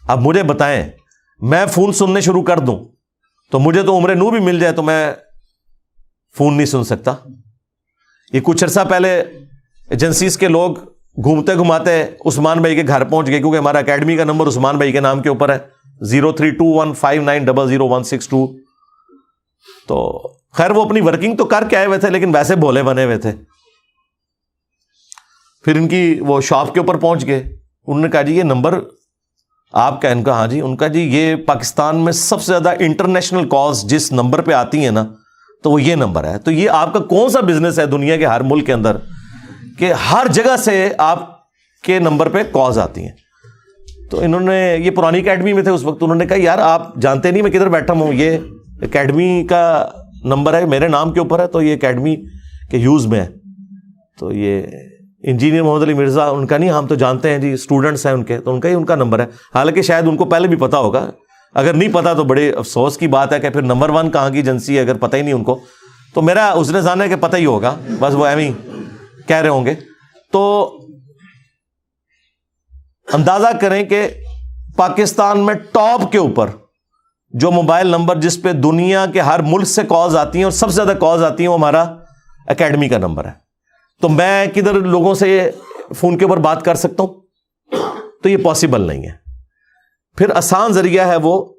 اب مجھے بتائیں، میں فون سننے شروع کر دوں تو مجھے تو عمر نو بھی مل جائے تو میں فون نہیں سن سکتا. یہ کچھ عرصہ پہلے ایجنسیز کے لوگ گھومتے گھماتے عثمان بھائی کے گھر پہنچ گئے، کیونکہ ہمارا اکیڈمی کا نمبر عثمان بھائی کے نام کے اوپر ہے، 032159000162. تو خیر وہ اپنی ورکنگ تو کر کے آئے ہوئے تھے، لیکن ویسے بھولے بنے ہوئے تھے. پھر ان کی وہ شاپ کے اوپر پہنچ گئے، انہوں نے کہا جی یہ نمبر آپ کا؟ ان کا ہاں جی. ان کا جی یہ پاکستان میں سب سے زیادہ انٹرنیشنل کالز جس نمبر پہ آتی ہیں نا، تو وہ یہ نمبر ہے. تو یہ آپ کا کون سا بزنس ہے دنیا کے ہر ملک کے اندر کہ ہر جگہ سے آپ کے نمبر پہ کالز آتی ہیں؟ تو انہوں نے، یہ پرانی اکیڈمی میں تھے اس وقت، انہوں نے کہا یار آپ جانتے نہیں میں کدھر بیٹھا ہوں، یہ اکیڈمی کا نمبر ہے، میرے نام کے اوپر ہے، تو یہ اکیڈمی کے یوز میں ہے. تو یہ انجینئر محمد علی مرزا، ان کا نہیں، ہم تو جانتے ہیں جی، اسٹوڈنٹس ہیں ان کے، تو ان کا ہی ان کا نمبر ہے. حالانکہ شاید ان کو پہلے بھی پتا ہوگا، اگر نہیں پتا تو بڑے افسوس کی بات ہے کہ پھر نمبر 1 کہاں کی ایجنسی ہے اگر پتہ ہی نہیں ان کو. تو میرا اس نے جانا ہے کہ پتہ ہی ہوگا، بس وہ ایویں کہہ رہے ہوں گے. تو اندازہ کریں کہ پاکستان میں ٹاپ کے اوپر جو موبائل نمبر جس پہ دنیا کے ہر ملک سے کالز آتی ہیں اور سب سے زیادہ کالز آتی ہیں وہ ہمارا اکیڈمی کا نمبر ہے. تو میں کدھر لوگوں سے فون کے اوپر بات کر سکتا ہوں؟ تو یہ پاسبل نہیں ہے. پھر آسان ذریعہ ہے وہ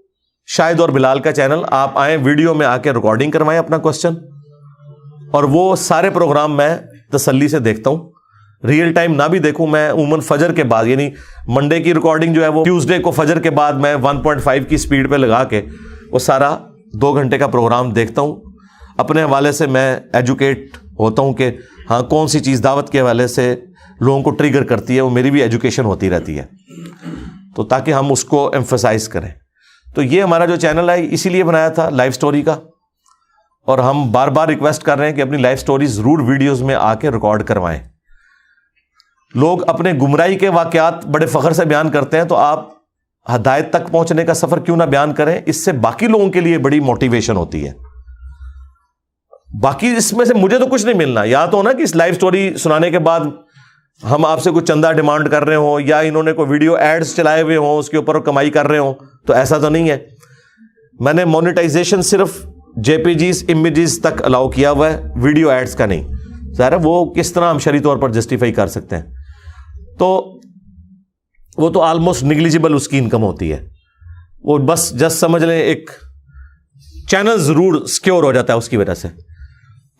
شاہد اور بلال کا چینل. آپ آئیں، ویڈیو میں آ کے ریکارڈنگ کروائیں اپنا کوسچن، اور وہ سارے پروگرام میں تسلی سے دیکھتا ہوں. ریئل ٹائم نہ بھی دیکھوں، میں عموماً فجر کے بعد، یعنی منڈے کی ریکارڈنگ جو ہے وہ ٹیوزڈے کو فجر کے بعد میں 1.5 کی سپیڈ پہ لگا کے وہ سارا 2 گھنٹے کا پروگرام دیکھتا ہوں. اپنے حوالے سے میں ایجوکیٹ ہوتا ہوں کہ ہاں کون سی چیز دعوت کے حوالے سے لوگوں کو ٹریگر کرتی ہے، وہ میری بھی ایجوکیشن ہوتی رہتی ہے، تو تاکہ ہم اس کو ایمفسائز کریں. تو یہ ہمارا جو چینل ہے اسی لیے بنایا تھا لائف سٹوری کا، اور ہم بار بار ریکویسٹ کر رہے ہیں کہ اپنی لائف سٹوری ضرور ویڈیوز میں آ کے ریکارڈ کروائیں. لوگ اپنے گمراہی کے واقعات بڑے فخر سے بیان کرتے ہیں، تو آپ ہدایت تک پہنچنے کا سفر کیوں نہ بیان کریں؟ اس سے باقی لوگوں کے لیے بڑی موٹیویشن ہوتی ہے. باقی اس میں سے مجھے تو کچھ نہیں ملنا، یا تو نا کہ اس لائف سٹوری سنانے کے بعد ہم آپ سے کچھ چندہ ڈیمانڈ کر رہے ہوں، یا انہوں نے کوئی ویڈیو ایڈز چلائے ہوئے ہوں اس کے اوپر کمائی کر رہے ہوں، تو ایسا تو نہیں ہے. میں نے مونیٹائزیشن صرف جے پی جیز امیجز تک الاؤ کیا ہوا ہے، ویڈیو ایڈز کا نہیں. ظاہر ہے وہ کس طرح ہم شرعی طور پر جسٹیفائی کر سکتے ہیں؟ تو وہ تو آلموسٹ نیگلیجبل اس کی انکم ہوتی ہے. وہ بس جس سمجھ لیں ایک چینل ضرور سیکیور ہو جاتا ہے اس کی وجہ سے.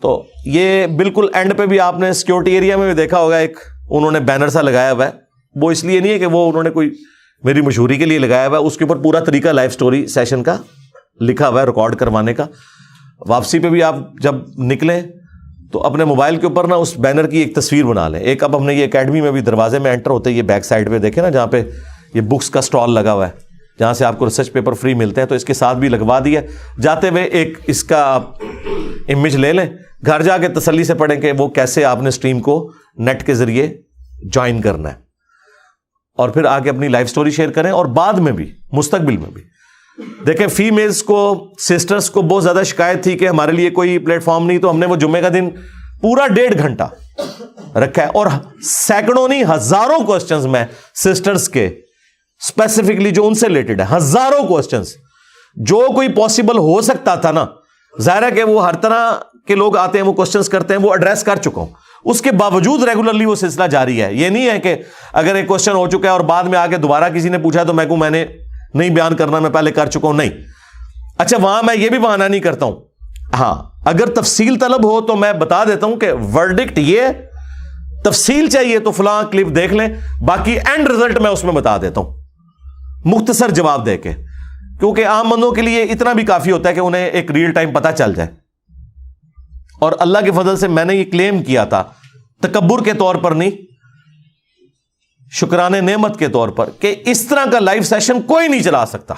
تو یہ بالکل اینڈ پہ بھی آپ نے سیکیورٹی ایریا میں بھی دیکھا ہوگا, ایک انہوں نے بینر سا لگایا ہوا ہے. وہ اس لیے نہیں ہے کہ وہ انہوں نے کوئی میری مشہوری کے لیے لگایا ہوا ہے, اس کے اوپر پورا طریقہ لائف سٹوری سیشن کا لکھا ہوا ہے, ریکارڈ کروانے کا. واپسی پہ بھی آپ جب نکلیں تو اپنے موبائل کے اوپر نا اس بینر کی ایک تصویر بنا لیں. ایک اب ہم نے یہ اکیڈمی میں بھی دروازے میں انٹر ہوتے یہ بیک سائڈ پہ دیکھیں نا, جہاں پہ یہ بکس کا سٹال لگا ہوا ہے, جہاں سے آپ کو ریسرچ پیپر فری ملتے ہیں, تو اس کے ساتھ بھی لگوا دیا. جاتے ہوئے ایک اس کا آپ امیج لے لیں, گھر جا کے تسلی سے پڑھیں کہ وہ کیسے آپ نے اسٹریم کو نیٹ کے ذریعے جوائن کرنا ہے, اور پھر آگے اپنی لائف سٹوری شیئر کریں. اور بعد میں بھی مستقبل میں بھی دیکھیں, فیمیلز کو, سسٹرز کو بہت زیادہ شکایت تھی کہ ہمارے لیے کوئی پلیٹ فارم نہیں, تو ہم نے وہ جمعے کا دن پورا 1.5 گھنٹہ رکھا ہے, اور سینکڑوں نہیں ہزاروں کوسچنز میں سسٹرز کے اسپیسیفکلی جو ان سے ریلیٹڈ ہے, ہزاروں کوسچنز جو کوئی پاسبل ہو سکتا تھا نا, ظاہر ہے کہ وہ ہر طرح کے لوگ آتے ہیں, وہ کوسچنز کرتے ہیں, وہ ایڈریس کر چکا ہوں. اس کے باوجود ریگولرلی وہ سلسلہ جاری ہے. یہ نہیں ہے کہ اگر ایک کوسچن ہو چکا ہے اور بعد میں آ کے دوبارہ کسی نے پوچھا تو میں نے نہیں بیان کرنا, میں پہلے کر چکا ہوں. نہیں, اچھا وہاں میں یہ بھی بہانہ نہیں کرتا ہوں. ہاں, اگر تفصیل طلب ہو تو میں بتا دیتا ہوں کہ ورڈکٹ یہ, تفصیل چاہیے تو فلاں کلپ دیکھ لیں, باقی اینڈ رزلٹ میں اس میں بتا دیتا ہوں مختصر جواب دے کے, کیونکہ عام بندوں کے لیے اتنا بھی کافی ہوتا ہے کہ انہیں ایک ریل ٹائم پتہ چل جائے. اور اللہ کے فضل سے میں نے یہ کلیم کیا تھا, تکبر کے طور پر نہیں, شکرانے نعمت کے طور پر, کہ اس طرح کا لائیو سیشن کوئی نہیں چلا سکتا.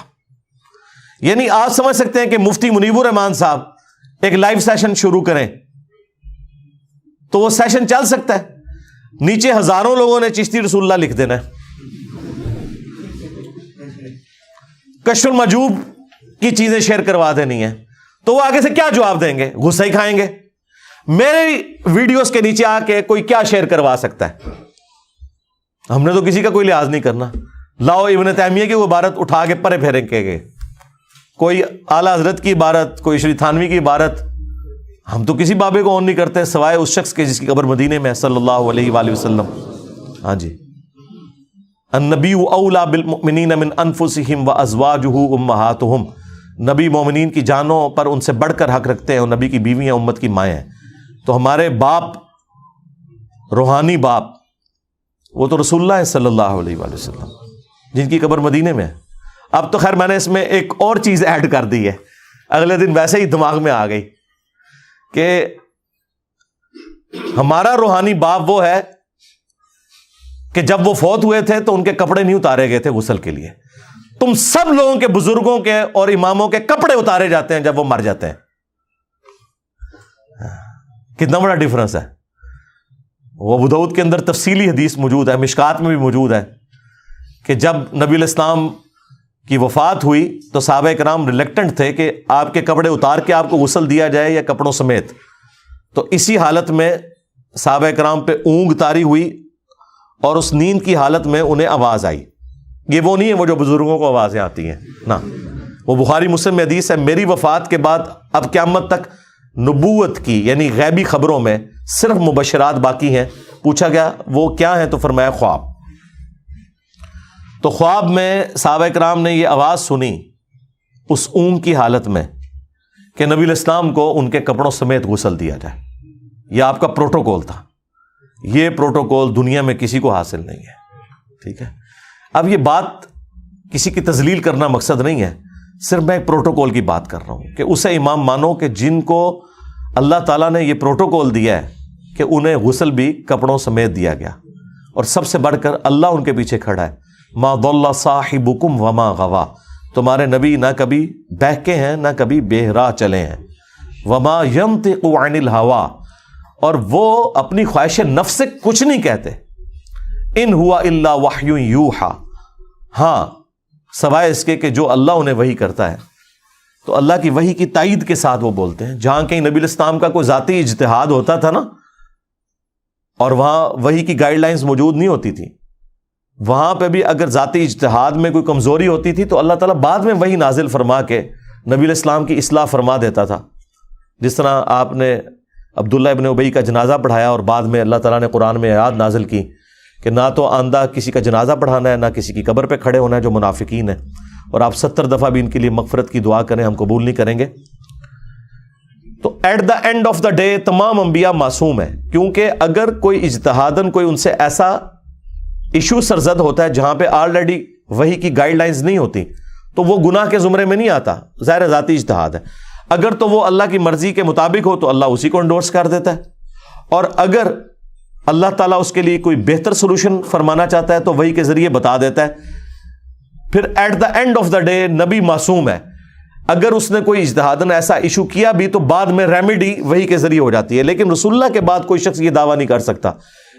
یعنی آپ سمجھ سکتے ہیں کہ مفتی منیب الرحمان صاحب ایک لائیو سیشن شروع کریں تو وہ سیشن چل سکتا ہے, نیچے ہزاروں لوگوں نے چشتی رسول اللہ لکھ دینا ہے, کشف المحجوب کی چیزیں شیئر کروا دینی ہے, تو وہ آگے سے کیا جواب دیں گے؟ غصہ ہی کھائیں گے. میرے ویڈیوز کے نیچے آ کے کوئی کیا شیئر کروا سکتا ہے؟ ہم نے تو کسی کا کوئی لحاظ نہیں کرنا. لاؤ ابن تیمیہ کی وہ عبارت اٹھا کے پرے پھیریں گے, کوئی اعلیٰ حضرت کی عبارت, کوئی شری تھانوی کی عبارت. ہم تو کسی بابے کو آن نہیں کرتے سوائے اس شخص کے جس کی قبر مدینے میں صلی اللہ علیہ وآلہ وسلم. ہاں جی, النبی اولا بالمؤمنین من انفسہم وازواجہ امہاتہم, نبی مومنین کی جانوں پر ان سے بڑھ کر حق رکھتے ہیں, اور نبی کی بیویاں امت کی مائیں ہیں. تو ہمارے باپ, روحانی باپ, وہ تو رسول اللہ صلی اللہ علیہ وآلہ وسلم جن کی قبر مدینے میں ہے. اب تو خیر میں نے اس میں ایک اور چیز ایڈ کر دی ہے, اگلے دن ویسے ہی دماغ میں آ گئی کہ ہمارا روحانی باپ وہ ہے کہ جب وہ فوت ہوئے تھے تو ان کے کپڑے نہیں اتارے گئے تھے غسل کے لیے. تم سب لوگوں کے, بزرگوں کے اور اماموں کے کپڑے اتارے جاتے ہیں جب وہ مر جاتے ہیں. کتنا بڑا ڈفرنس ہے. وہ ابو داؤد کے اندر تفصیلی حدیث موجود ہے, مشکات میں بھی موجود ہے, کہ جب نبی علیہ السلام کی وفات ہوئی تو صحابہ کرام ریلیکٹنٹ تھے کہ آپ کے کپڑے اتار کے آپ کو غسل دیا جائے یا کپڑوں سمیت. تو اسی حالت میں صحابہ کرام پہ اونگ طاری ہوئی, اور اس نیند کی حالت میں انہیں آواز آئی. یہ وہ نہیں ہے وہ جو بزرگوں کو آوازیں آتی ہیں نا, وہ بخاری مسلم میں حدیث ہے, میری وفات کے بعد اب قیامت تک نبوت کی یعنی غیبی خبروں میں صرف مبشرات باقی ہیں. پوچھا گیا وہ کیا ہیں, تو فرمایا خواب. تو خواب میں صحابہ کرام نے یہ آواز سنی اس اونگ کی حالت میں کہ نبی علیہ السلام کو ان کے کپڑوں سمیت غسل دیا جائے. یہ آپ کا پروٹوکول تھا. یہ پروٹوکول دنیا میں کسی کو حاصل نہیں ہے. ٹھیک ہے, اب یہ بات کسی کی تذلیل کرنا مقصد نہیں ہے, صرف میں ایک پروٹوکول کی بات کر رہا ہوں کہ اسے امام مانو کہ جن کو اللہ تعالیٰ نے یہ پروٹوکول دیا ہے کہ انہیں غسل بھی کپڑوں سمیت دیا گیا, اور سب سے بڑھ کر اللہ ان کے پیچھے کھڑا ہے. ما ضل صاحبکم وما غوا, تمہارے نبی نہ کبھی بہکے ہیں نہ کبھی بے راہ چلے ہیں. وما ینطق عن الہوا, اور وہ اپنی خواہش نفس سے کچھ نہیں کہتے. ان ہوا الا وحی یوحا, ہاں سوائے اس کے کہ جو اللہ انہیں وحی کرتا ہے. تو اللہ کی وحی کی تائید کے ساتھ وہ بولتے ہیں. جہاں کہیں نبی علیہ السلام کا کوئی ذاتی اجتہاد ہوتا تھا نا, اور وہاں وحی کی گائیڈ لائنز موجود نہیں ہوتی تھی, وہاں پہ بھی اگر ذاتی اجتہاد میں کوئی کمزوری ہوتی تھی تو اللہ تعالیٰ بعد میں وحی نازل فرما کے نبی علیہ السلام کی اصلاح فرما دیتا تھا. جس طرح آپ نے عبداللہ ابن ابی کا جنازہ پڑھایا, اور بعد میں اللہ تعالیٰ نے قرآن میں آیات نازل کی کہ نہ تو آندہ کسی کا جنازہ پڑھانا ہے, نہ کسی کی قبر پہ کھڑے ہونا ہے جو منافقین ہیں, اور آپ 70 دفعہ بھی ان کے لیے مغفرت کی دعا کریں, ہم قبول نہیں کریں گے. تو at the end of the day تمام انبیاء معصوم ہیں، کیونکہ اگر کوئی اجتہاداً کوئی ان سے ایسا ایشو سرزد ہوتا ہے جہاں پہ آلریڈی وحی کی گائیڈ لائنز نہیں ہوتی تو وہ گناہ کے زمرے میں نہیں آتا، ظاہر ذاتی اجتہاد ہے۔ اگر تو وہ اللہ کی مرضی کے مطابق ہو تو اللہ اسی کو انڈورس کر دیتا ہے، اور اگر اللہ تعالیٰ اس کے لیے کوئی بہتر سولوشن فرمانا چاہتا ہے تو وحی کے ذریعے بتا دیتا ہے۔ پھر at the end of the day نبی معصوم ہے، اگر اس نے کوئی اجتہاداً ایسا ایشو کیا بھی تو بعد میں ریمیڈی وحی کے ذریعے ہو جاتی ہے، لیکن رسول اللہ کے بعد کوئی شخص یہ دعویٰ نہیں کر سکتا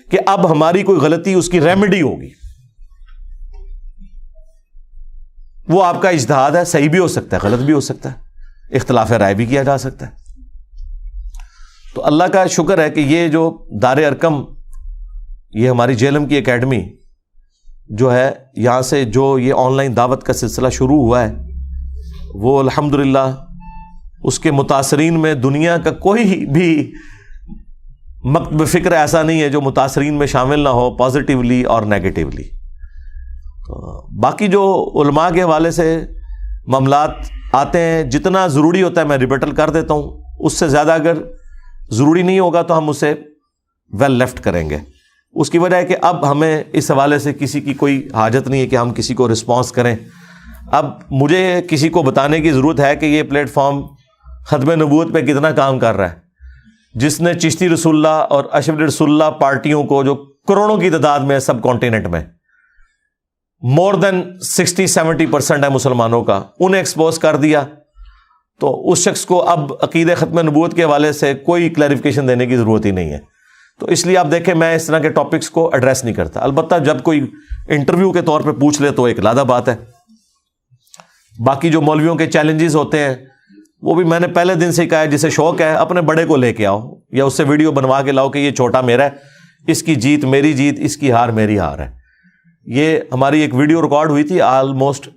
کہ اب ہماری کوئی غلطی اس کی ریمیڈی ہوگی۔ وہ آپ کا اجتہاد ہے، صحیح بھی ہو سکتا ہے، غلط بھی ہو سکتا ہے، اختلاف رائے بھی کیا جا سکتا ہے۔ تو اللہ کا شکر ہے کہ یہ جو دار ارقم، یہ ہماری جیلم کی اکیڈمی جو ہے، یہاں سے جو یہ آن لائن دعوت کا سلسلہ شروع ہوا ہے، وہ الحمدللہ اس کے متاثرین میں دنیا کا کوئی بھی مکتب فکر ایسا نہیں ہے جو متاثرین میں شامل نہ ہو، پازیٹیولی اور نیگیٹیولی۔ باقی جو علماء کے حوالے سے معاملات آتے ہیں، جتنا ضروری ہوتا ہے میں ریبٹل کر دیتا ہوں، اس سے زیادہ اگر ضروری نہیں ہوگا تو ہم اسے ویل لیفٹ کریں گے۔ اس کی وجہ ہے کہ اب ہمیں اس حوالے سے کسی کی کوئی حاجت نہیں ہے کہ ہم کسی کو رسپانس کریں۔ اب مجھے کسی کو بتانے کی ضرورت ہے کہ یہ پلیٹ فارم ختم نبوت پہ کتنا کام کر رہا ہے، جس نے چشتی رسول اللہ اور اشرف رسول اللہ پارٹیوں کو، جو کروڑوں کی تعداد میں سب کانٹیننٹ میں، مور دین 60-70% ہے مسلمانوں کا، انہیں ایکسپوز کر دیا، تو اس شخص کو اب عقیدہ ختم نبوت کے حوالے سے کوئی کلیریفیکیشن دینے کی ضرورت ہی نہیں ہے۔ تو اس لیے آپ دیکھیں میں اس طرح کے ٹاپکس کو ایڈریس نہیں کرتا، البتہ جب کوئی انٹرویو کے طور پہ پوچھ لے تو ایک علیحدہ بات ہے۔ باقی جو مولویوں کے چیلنجز ہوتے ہیں وہ بھی میں نے پہلے دن سے کہا ہے، جسے شوق ہے اپنے بڑے کو لے کے آؤ یا اس سے ویڈیو بنوا کے لاؤ کہ یہ چھوٹا میرا ہے، اس کی جیت میری جیت، اس کی ہار میری ہار ہے۔ یہ ہماری ایک ویڈیو ریکارڈ ہوئی تھی آلموسٹ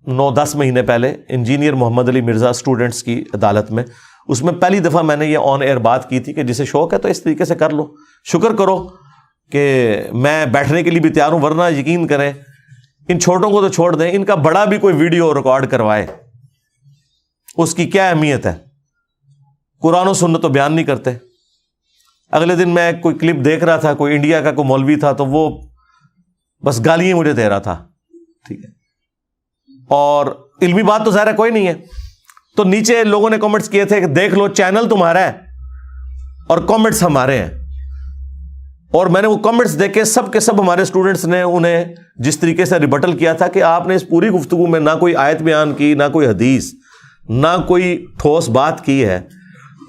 9-10 مہینے پہلے انجینئر محمد علی مرزا اسٹوڈنٹس کی عدالت میں، اس میں پہلی دفعہ میں نے یہ آن ایئر بات کی تھی کہ جسے شوق ہے تو اس طریقے سے کر لو، شکر کرو کہ میں بیٹھنے کے لیے بھی تیار ہوں، ورنہ یقین کریں ان چھوٹوں کو تو چھوڑ دیں، ان کا بڑا بھی کوئی ویڈیو ریکارڈ کروائے اس کی کیا اہمیت ہے۔ قرآن و سنت تو بیان نہیں کرتے۔ اگلے دن میں کوئی کلپ دیکھ رہا تھا، کوئی انڈیا کا کوئی مولوی تھا تو وہ بس گالیاں مجھے دے رہا تھا، ٹھیک ہے، اور علمی بات تو ظاہر ہے کوئی نہیں ہے۔ تو نیچے لوگوں نے کامنٹس کیے تھے کہ دیکھ لو چینل تمہارا ہے اور کامنٹس ہمارے ہیں، اور میں نے وہ کامنٹس دیکھے، سب کے سب ہمارے اسٹوڈنٹس نے انہیں جس طریقے سے ریبٹل کیا تھا کہ آپ نے اس پوری گفتگو میں نہ کوئی آیت بیان کی، نہ کوئی حدیث، نہ کوئی ٹھوس بات کی ہے،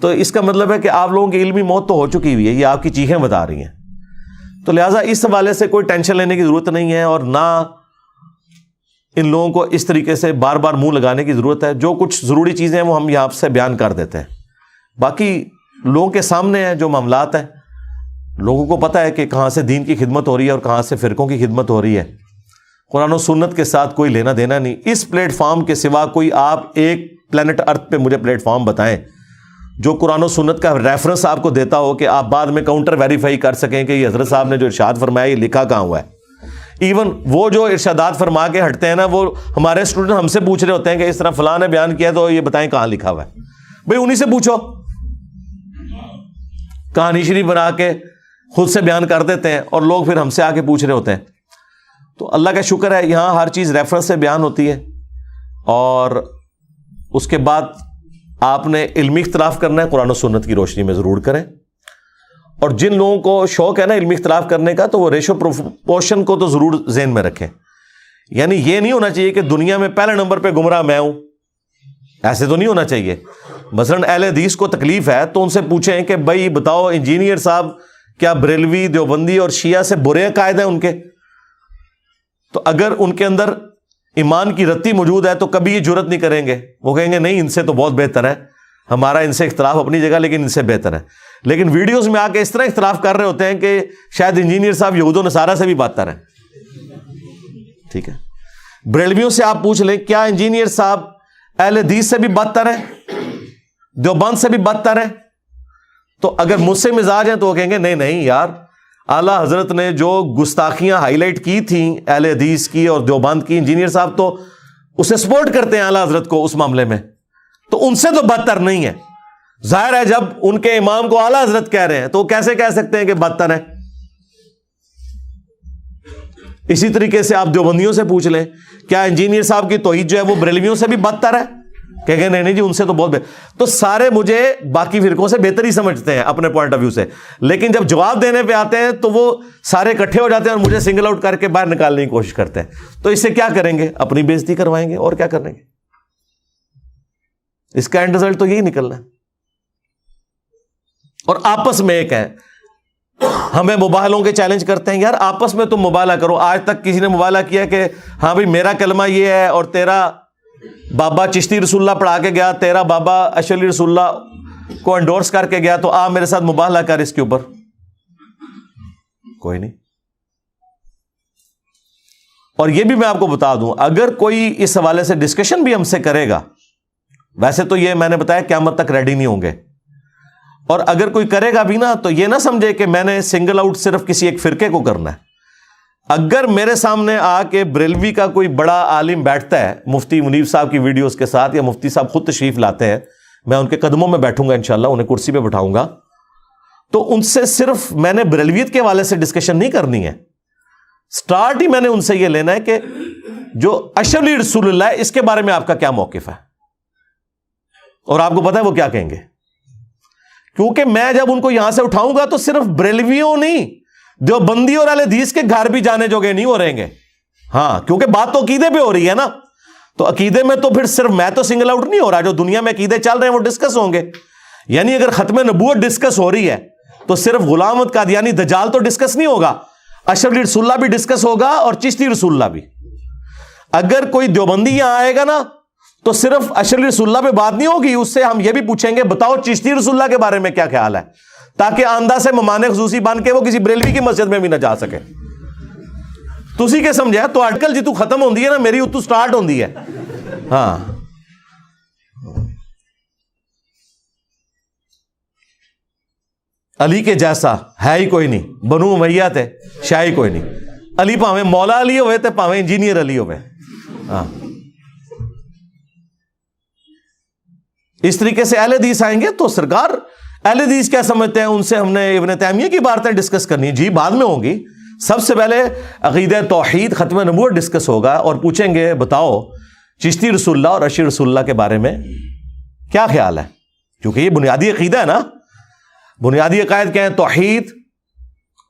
تو اس کا مطلب ہے کہ آپ لوگوں کی علمی موت تو ہو چکی ہوئی ہے، یہ آپ کی چیخیں بتا رہی ہیں۔ تو لہٰذا اس حوالے سے کوئی ٹینشن لینے کی ضرورت نہیں ہے، اور نہ ان لوگوں کو اس طریقے سے بار بار منہ لگانے کی ضرورت ہے۔ جو کچھ ضروری چیزیں ہیں وہ ہم یہاں سے بیان کر دیتے ہیں، باقی لوگوں کے سامنے ہیں جو معاملات ہیں، لوگوں کو پتہ ہے کہ کہاں سے دین کی خدمت ہو رہی ہے اور کہاں سے فرقوں کی خدمت ہو رہی ہے۔ قرآن و سنت کے ساتھ کوئی لینا دینا نہیں۔ اس پلیٹ فارم کے سوا کوئی آپ ایک پلانٹ ارتھ پہ مجھے پلیٹ فارم بتائیں جو قرآن و سنت کا ریفرنس آپ کو دیتا ہو کہ آپ بعد میں کاؤنٹر ویریفائی کر سکیں کہ یہ حضرت صاحب نے جو ارشاد فرمایا یہ لکھا کہاں ہوا ہے۔ ایون وہ جو ارشادات فرما کے ہٹتے ہیں نا، وہ ہمارے اسٹوڈنٹ ہم سے پوچھ رہے ہوتے ہیں کہ اس طرح فلاں نے بیان کیا تو یہ بتائیں کہاں لکھا ہوا ہے۔ بھئی انہی سے پوچھو، کہانی شریف بنا کے خود سے بیان کر دیتے ہیں اور لوگ پھر ہم سے آ کے پوچھ رہے ہوتے ہیں۔ تو اللہ کا شکر ہے یہاں ہر چیز ریفرنس سے بیان ہوتی ہے، اور اس کے بعد آپ نے علمی اختلاف کرنا ہے قرآن و سنت کی روشنی میں ضرور کریں، اور جن لوگوں کو شوق ہے نا علمی اختلاف کرنے کا تو وہ ریشو پروپورشن کو تو ضرور ذہن میں رکھیں۔ یعنی یہ نہیں ہونا چاہیے کہ دنیا میں پہلے نمبر پہ گمراہ میں ہوں، ایسے تو نہیں ہونا چاہیے۔ مثلاً اہل حدیث کو تکلیف ہے تو ان سے پوچھیں کہ بھائی بتاؤ انجینئر صاحب کیا بریلوی، دیوبندی اور شیعہ سے برے عقائد ہیں ان کے؟ تو اگر ان کے اندر ایمان کی رتی موجود ہے تو کبھی یہ جرت نہیں کریں گے، وہ کہیں گے نہیں ان سے تو بہت بہتر ہے، ہمارا ان سے اختلاف اپنی جگہ لیکن ان سے بہتر ہے۔ لیکن ویڈیوز میں آ کے اس طرح اختلاف کر رہے ہوتے ہیں کہ شاید انجینئر صاحب یہود و نصارہ سے بھی بدتر ہیں، ٹھیک ہے۔ بریلویوں سے آپ پوچھ لیں کیا انجینئر صاحب اہل حدیث سے بھی بدتر ہیں، دیوبند سے بھی بدتر ہیں؟ تو اگر مجھ سے مزاج ہیں تو وہ کہیں گے نہیں نہیں یار، اعلیٰ حضرت نے جو گستاخیاں ہائی لائٹ کی تھیں اہل حدیث کی اور دیوبند کی، انجینئر صاحب تو اسے سپورٹ کرتے ہیں اعلیٰ حضرت کو اس معاملے میں، تو ان سے تو بدتر نہیں ہے۔ ظاہر ہے جب ان کے امام کو اعلیٰ حضرت کہہ رہے ہیں تو وہ کیسے کہہ سکتے ہیں کہ بدتر ہے؟ اسی طریقے سے آپ دیوبندیوں سے پوچھ لیں، کیا انجینئر صاحب کی توحید جو ہے وہ بریلویوں سے بھی بدتر ہے؟ کہ نہیں جی ان سے تو بہت تو سارے مجھے باقی فرقوں سے بہتر ہی سمجھتے ہیں اپنے پوائنٹ آف ویو سے، لیکن جب جواب دینے پہ آتے ہیں تو وہ سارے اکٹھے ہو جاتے ہیں اور مجھے سنگل آؤٹ کر کے باہر نکالنے کی کوشش کرتے ہیں۔ تو اس سے کیا کریں گے؟ اپنی بےزتی کروائیں گے، اور کیا کریں گے؟ اس کا اینڈ رزلٹ تو یہی نکلنا ہے۔ اور آپس میں ایک ہے، ہمیں مباہلوں کے چیلنج کرتے ہیں، یار آپس میں تم مباہلہ کرو۔ آج تک کسی نے مباہلہ کیا کہ ہاں بھائی میرا کلمہ یہ ہے اور تیرا بابا چشتی رسول اللہ پڑھا کے گیا، تیرا بابا اشعری رسول اللہ کو انڈورس کر کے گیا، تو آپ میرے ساتھ مباہلہ کر اس کے اوپر؟ کوئی نہیں۔ اور یہ بھی میں آپ کو بتا دوں، اگر کوئی اس حوالے سے ڈسکشن بھی ہم سے کرے گا، ویسے تو یہ میں نے بتایا قیامت تک ریڈی نہیں ہوں گے، اور اگر کوئی کرے گا بھی نا تو یہ نہ سمجھے کہ میں نے سنگل آؤٹ صرف کسی ایک فرقے کو کرنا ہے۔ اگر میرے سامنے آ کے بریلوی کا کوئی بڑا عالم بیٹھتا ہے مفتی منیب صاحب کی ویڈیوز کے ساتھ، یا مفتی صاحب خود تشریف لاتے ہیں، میں ان کے قدموں میں بیٹھوں گا انشاءاللہ، انہیں کرسی پہ بٹھاؤں گا، تو ان سے صرف میں نے بریلویت کے حوالے سے ڈسکشن نہیں کرنی ہے، سٹارٹ ہی میں نے ان سے یہ لینا ہے کہ جو اشعری رسول اللہ ہے اس کے بارے میں آپ کا کیا موقف ہے، اور آپ کو پتا ہے وہ کیا کہیں گے، کیونکہ میں جب ان کو یہاں سے اٹھاؤں گا تو صرف بریلویوں نہیں، دیوبندی اور اہل حدیث کے گھر بھی جانے جوگے نہیں ہو رہیں گے۔ ہاں، کیونکہ بات تو عقیدے پہ ہو رہی ہے نا، تو عقیدے میں تو پھر صرف میں تو سنگل آؤٹ نہیں ہو رہا، جو دنیا میں عقیدے چل رہے ہیں وہ ڈسکس ہوں گے۔ یعنی اگر ختم نبوت ڈسکس ہو رہی ہے تو صرف غلام احمد قادیانی دجال تو ڈسکس نہیں ہوگا، اشعری رسول اللہ بھی ڈسکس ہوگا اور چشتی رسول اللہ بھی۔ اگر کوئی دیوبندی یہاں آئے گا نا تو صرف اشعری رسول اللہ پہ بات نہیں ہوگی، اس سے ہم یہ بھی پوچھیں گے بتاؤ چشتی رسول اللہ کے بارے میں کیا خیال ہے، تاکہ آندہ سے ممانے خصوصی بن کے وہ کسی بریلوی کی مسجد میں بھی نہ جا سکے۔ تسی کے سمجھا تو اٹکل جی تو ختم ہوندی ہے نا، میری اتو سٹارٹ ہوندی ہے۔ ہاں، علی کے جیسا ہے ہی کوئی نہیں، بنو امیہ تے شاہی کوئی نہیں، علی پاویں مولا علی ہوئے تے پاویں انجینئر علی ہوئے۔ ہاں، اس طریقے سے اہل حدیث آئیں گے تو سرکار اہل حدیث کیا سمجھتے ہیں، ان سے ہم نے ابن تیمیہ کی باتیں ڈسکس کرنی ہے، جی بعد میں ہوں گی۔ سب سے پہلے عقیدہ توحید ختم نبوت ڈسکس ہوگا، اور پوچھیں گے بتاؤ چشتی رسول اللہ اور اشعری رسول اللہ کے بارے میں کیا خیال ہے، کیونکہ یہ بنیادی عقیدہ ہے نا۔ بنیادی عقائد کیا ہیں؟ توحید،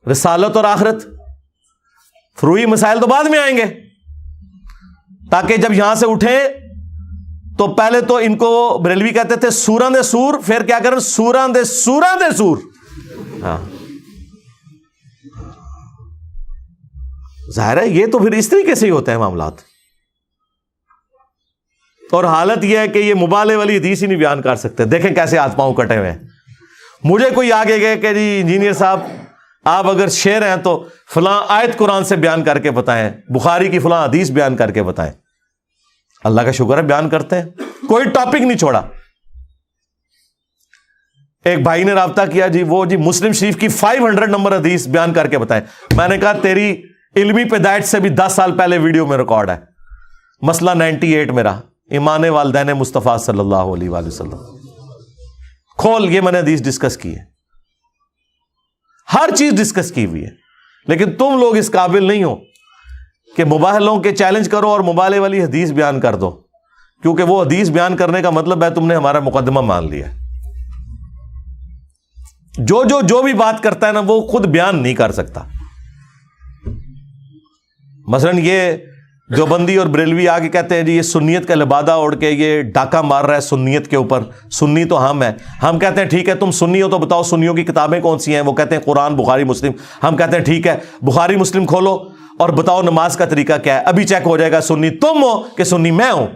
رسالت اور آخرت۔ فروعی مسائل تو بعد میں آئیں گے، تاکہ جب یہاں سے اٹھیں تو پہلے تو ان کو بریلوی کہتے تھے سوراں دے سور، پھر کیا کریں سوراں دے سور۔ ہاں، ظاہر ہے یہ تو پھر اس طریقے سے ہی ہوتے ہیں معاملات، اور حالت یہ ہے کہ یہ مبالغے والی حدیث ہی نہیں بیان کر سکتے۔ دیکھیں کیسے ہاتھ پاؤں کٹے ہوئے ہیں۔ مجھے کوئی آگے گئے کہ جی انجینئر صاحب آپ اگر شعر ہیں تو فلاں آیت قرآن سے بیان کر کے بتائیں، بخاری کی فلاں حدیث بیان کر کے بتائیں۔ اللہ کا شکر ہے بیان کرتے ہیں، کوئی ٹاپک نہیں چھوڑا۔ ایک بھائی نے رابطہ کیا، جی وہ جی مسلم شریف کی 500 نمبر حدیث بیان کر کے بتائیں۔ میں نے کہا تیری علمی پیدائش سے بھی 10 سال پہلے ویڈیو میں ریکارڈ ہے، مسئلہ 98 میرا، ایمان والدین مصطفیٰ صلی اللہ علیہ وآلہ وسلم، کھول، یہ میں نے حدیث ڈسکس کی ہے، ہر چیز ڈسکس کی ہوئی ہے۔ لیکن تم لوگ اس قابل نہیں ہو کہ مباہلوں کے چیلنج کرو اور مبالغے والی حدیث بیان کر دو، کیونکہ وہ حدیث بیان کرنے کا مطلب ہے تم نے ہمارا مقدمہ مان لیا۔ جو بھی بات کرتا ہے نا وہ خود بیان نہیں کر سکتا۔ مثلا یہ جو بندی اور بریلوی آگے کہتے ہیں جی یہ سنیت کا لبادہ اوڑھ کے یہ ڈاکہ مار رہا ہے سنیت کے اوپر، سنی تو ہم ہیں۔ ہم کہتے ہیں ٹھیک ہے تم سنی ہو تو بتاؤ سنیوں کی کتابیں کون سی ہیں، وہ کہتے ہیں قرآن، بخاری، مسلم۔ ہم کہتے ہیں ٹھیک ہے بخاری مسلم کھولو اور بتاؤ نماز کا طریقہ کیا ہے، ابھی چیک ہو جائے گا سنی تم ہو کہ سنی میں ہوں۔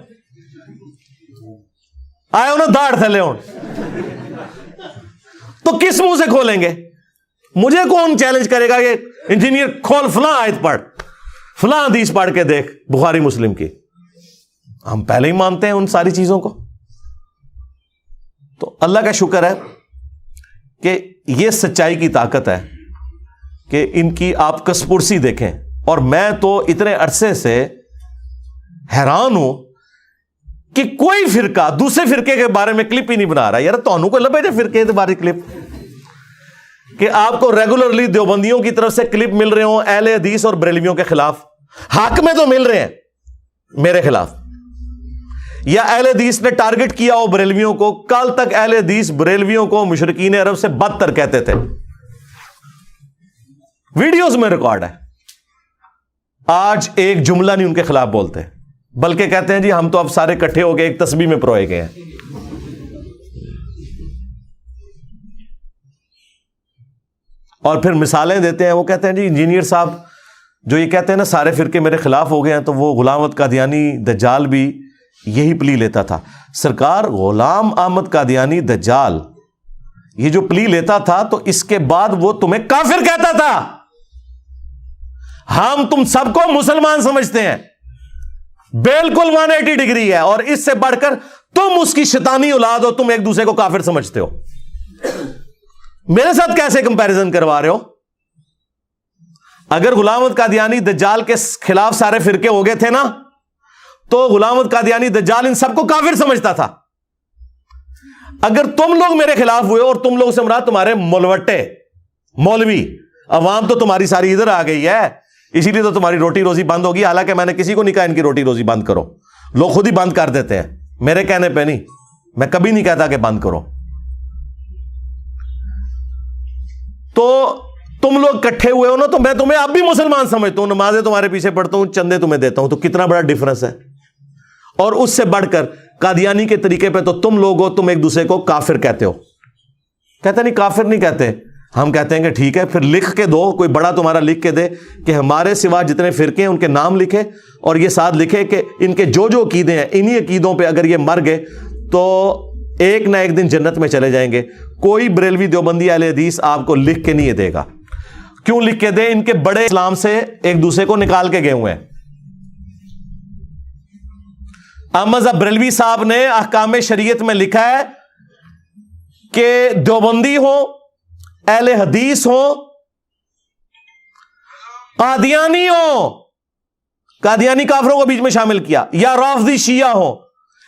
آئے ہو نا داڑھ تھلے ہوں، تو کس منہ سے کھولیں گے؟ مجھے کون چیلنج کرے گا کہ انجینئر کھول فلاں آیت پڑھ، فلاں حدیث پڑھ کے دیکھ بخاری مسلم کی؟ ہم پہلے ہی مانتے ہیں ان ساری چیزوں کو۔ تو اللہ کا شکر ہے کہ یہ سچائی کی طاقت ہے کہ ان کی آپ کس پرسی دیکھیں۔ اور میں تو اتنے عرصے سے حیران ہوں کہ کوئی فرقہ دوسرے فرقے کے بارے میں کلپ ہی نہیں بنا رہا. یار تانوں کو لبے جو فرقے کے بارے کلپ کہ آپ کو ریگولرلی دیوبندیوں کی طرف سے کلپ مل رہے ہوں اہل حدیث اور بریلویوں کے خلاف. حق میں تو مل رہے ہیں میرے خلاف, یا اہل حدیث نے ٹارگٹ کیا ہو بریلویوں کو. کل تک اہل حدیث بریلویوں کو مشرکین عرب سے بدتر کہتے تھے, ویڈیوز میں ریکارڈ ہے. آج ایک جملہ نہیں ان کے خلاف بولتے, بلکہ کہتے ہیں جی ہم تو اب سارے اکٹھے ہو گئے ایک تسبیح میں پروئے گئے ہیں. اور پھر مثالیں دیتے ہیں, وہ کہتے ہیں جی انجینئر صاحب جو یہ کہتے ہیں نا سارے فرقے میرے خلاف ہو گئے ہیں, تو وہ غلام احمد قادیانی دجال بھی یہی پلی لیتا تھا. سرکار غلام احمد قادیانی دجال یہ جو پلی لیتا تھا تو اس کے بعد وہ تمہیں کافر کہتا تھا. ہم تم سب کو مسلمان سمجھتے ہیں, بالکل 180 ڈگری ہے, اور اس سے بڑھ کر تم اس کی شیطانی اولاد ہو, تم ایک دوسرے کو کافر سمجھتے ہو. میرے ساتھ کیسے کمپیریزن کروا رہے ہو؟ اگر غلام احمد قادیانی دجال کے خلاف سارے فرقے ہو گئے تھے نا, تو غلام احمد قادیانی دجال ان سب کو کافر سمجھتا تھا. اگر تم لوگ میرے خلاف ہوئے اور تم لوگ سے مراد تمہارے مولوٹے مولوی عوام تو تمہاری ساری ادھر آ گئی ہے, اسی لیے تو تمہاری روٹی روزی بند ہوگی. حالانکہ میں نے کسی کو نہیں کہا ان کی روٹی روزی بند کرو, لوگ خود ہی بند کر دیتے ہیں میرے کہنے پہ نہیں. میں کبھی نہیں کہتا کہ بند کرو. تو تم لوگ کٹھے ہوئے ہو نا, تو میں تمہیں اب بھی مسلمان سمجھتا ہوں, نمازیں تمہارے پیچھے پڑھتا ہوں, چندے تمہیں دیتا ہوں. تو کتنا بڑا ڈفرنس ہے. اور اس سے بڑھ کر قادیانی کے طریقے پہ تو تم لوگ ہو, تم ایک دوسرے کو کافر کہتے ہو. کہتے نہیں کافر نہیں کہتے, ہم کہتے ہیں کہ ٹھیک ہے پھر لکھ کے دو, کوئی بڑا تمہارا لکھ کے دے کہ ہمارے سوا جتنے فرقے ہیں ان کے نام لکھے, اور یہ ساتھ لکھے کہ ان کے جو جو عقیدے ہیں انہی عقیدوں پہ اگر یہ مر گئے تو ایک نہ ایک دن جنت میں چلے جائیں گے. کوئی بریلوی دیوبندی اہل حدیث آپ کو لکھ کے نہیں دے گا. کیوں لکھ کے دے؟ ان کے بڑے اسلام سے ایک دوسرے کو نکال کے گئے ہوئے ہیں. احمد بریلوی صاحب نے احکام شریعت میں لکھا ہے کہ دیوبندی ہو, اہل حدیث ہو, قادیانی ہو, قادیانی کافروں کو بیچ میں شامل کیا, یا رافضی شیعہ ہو,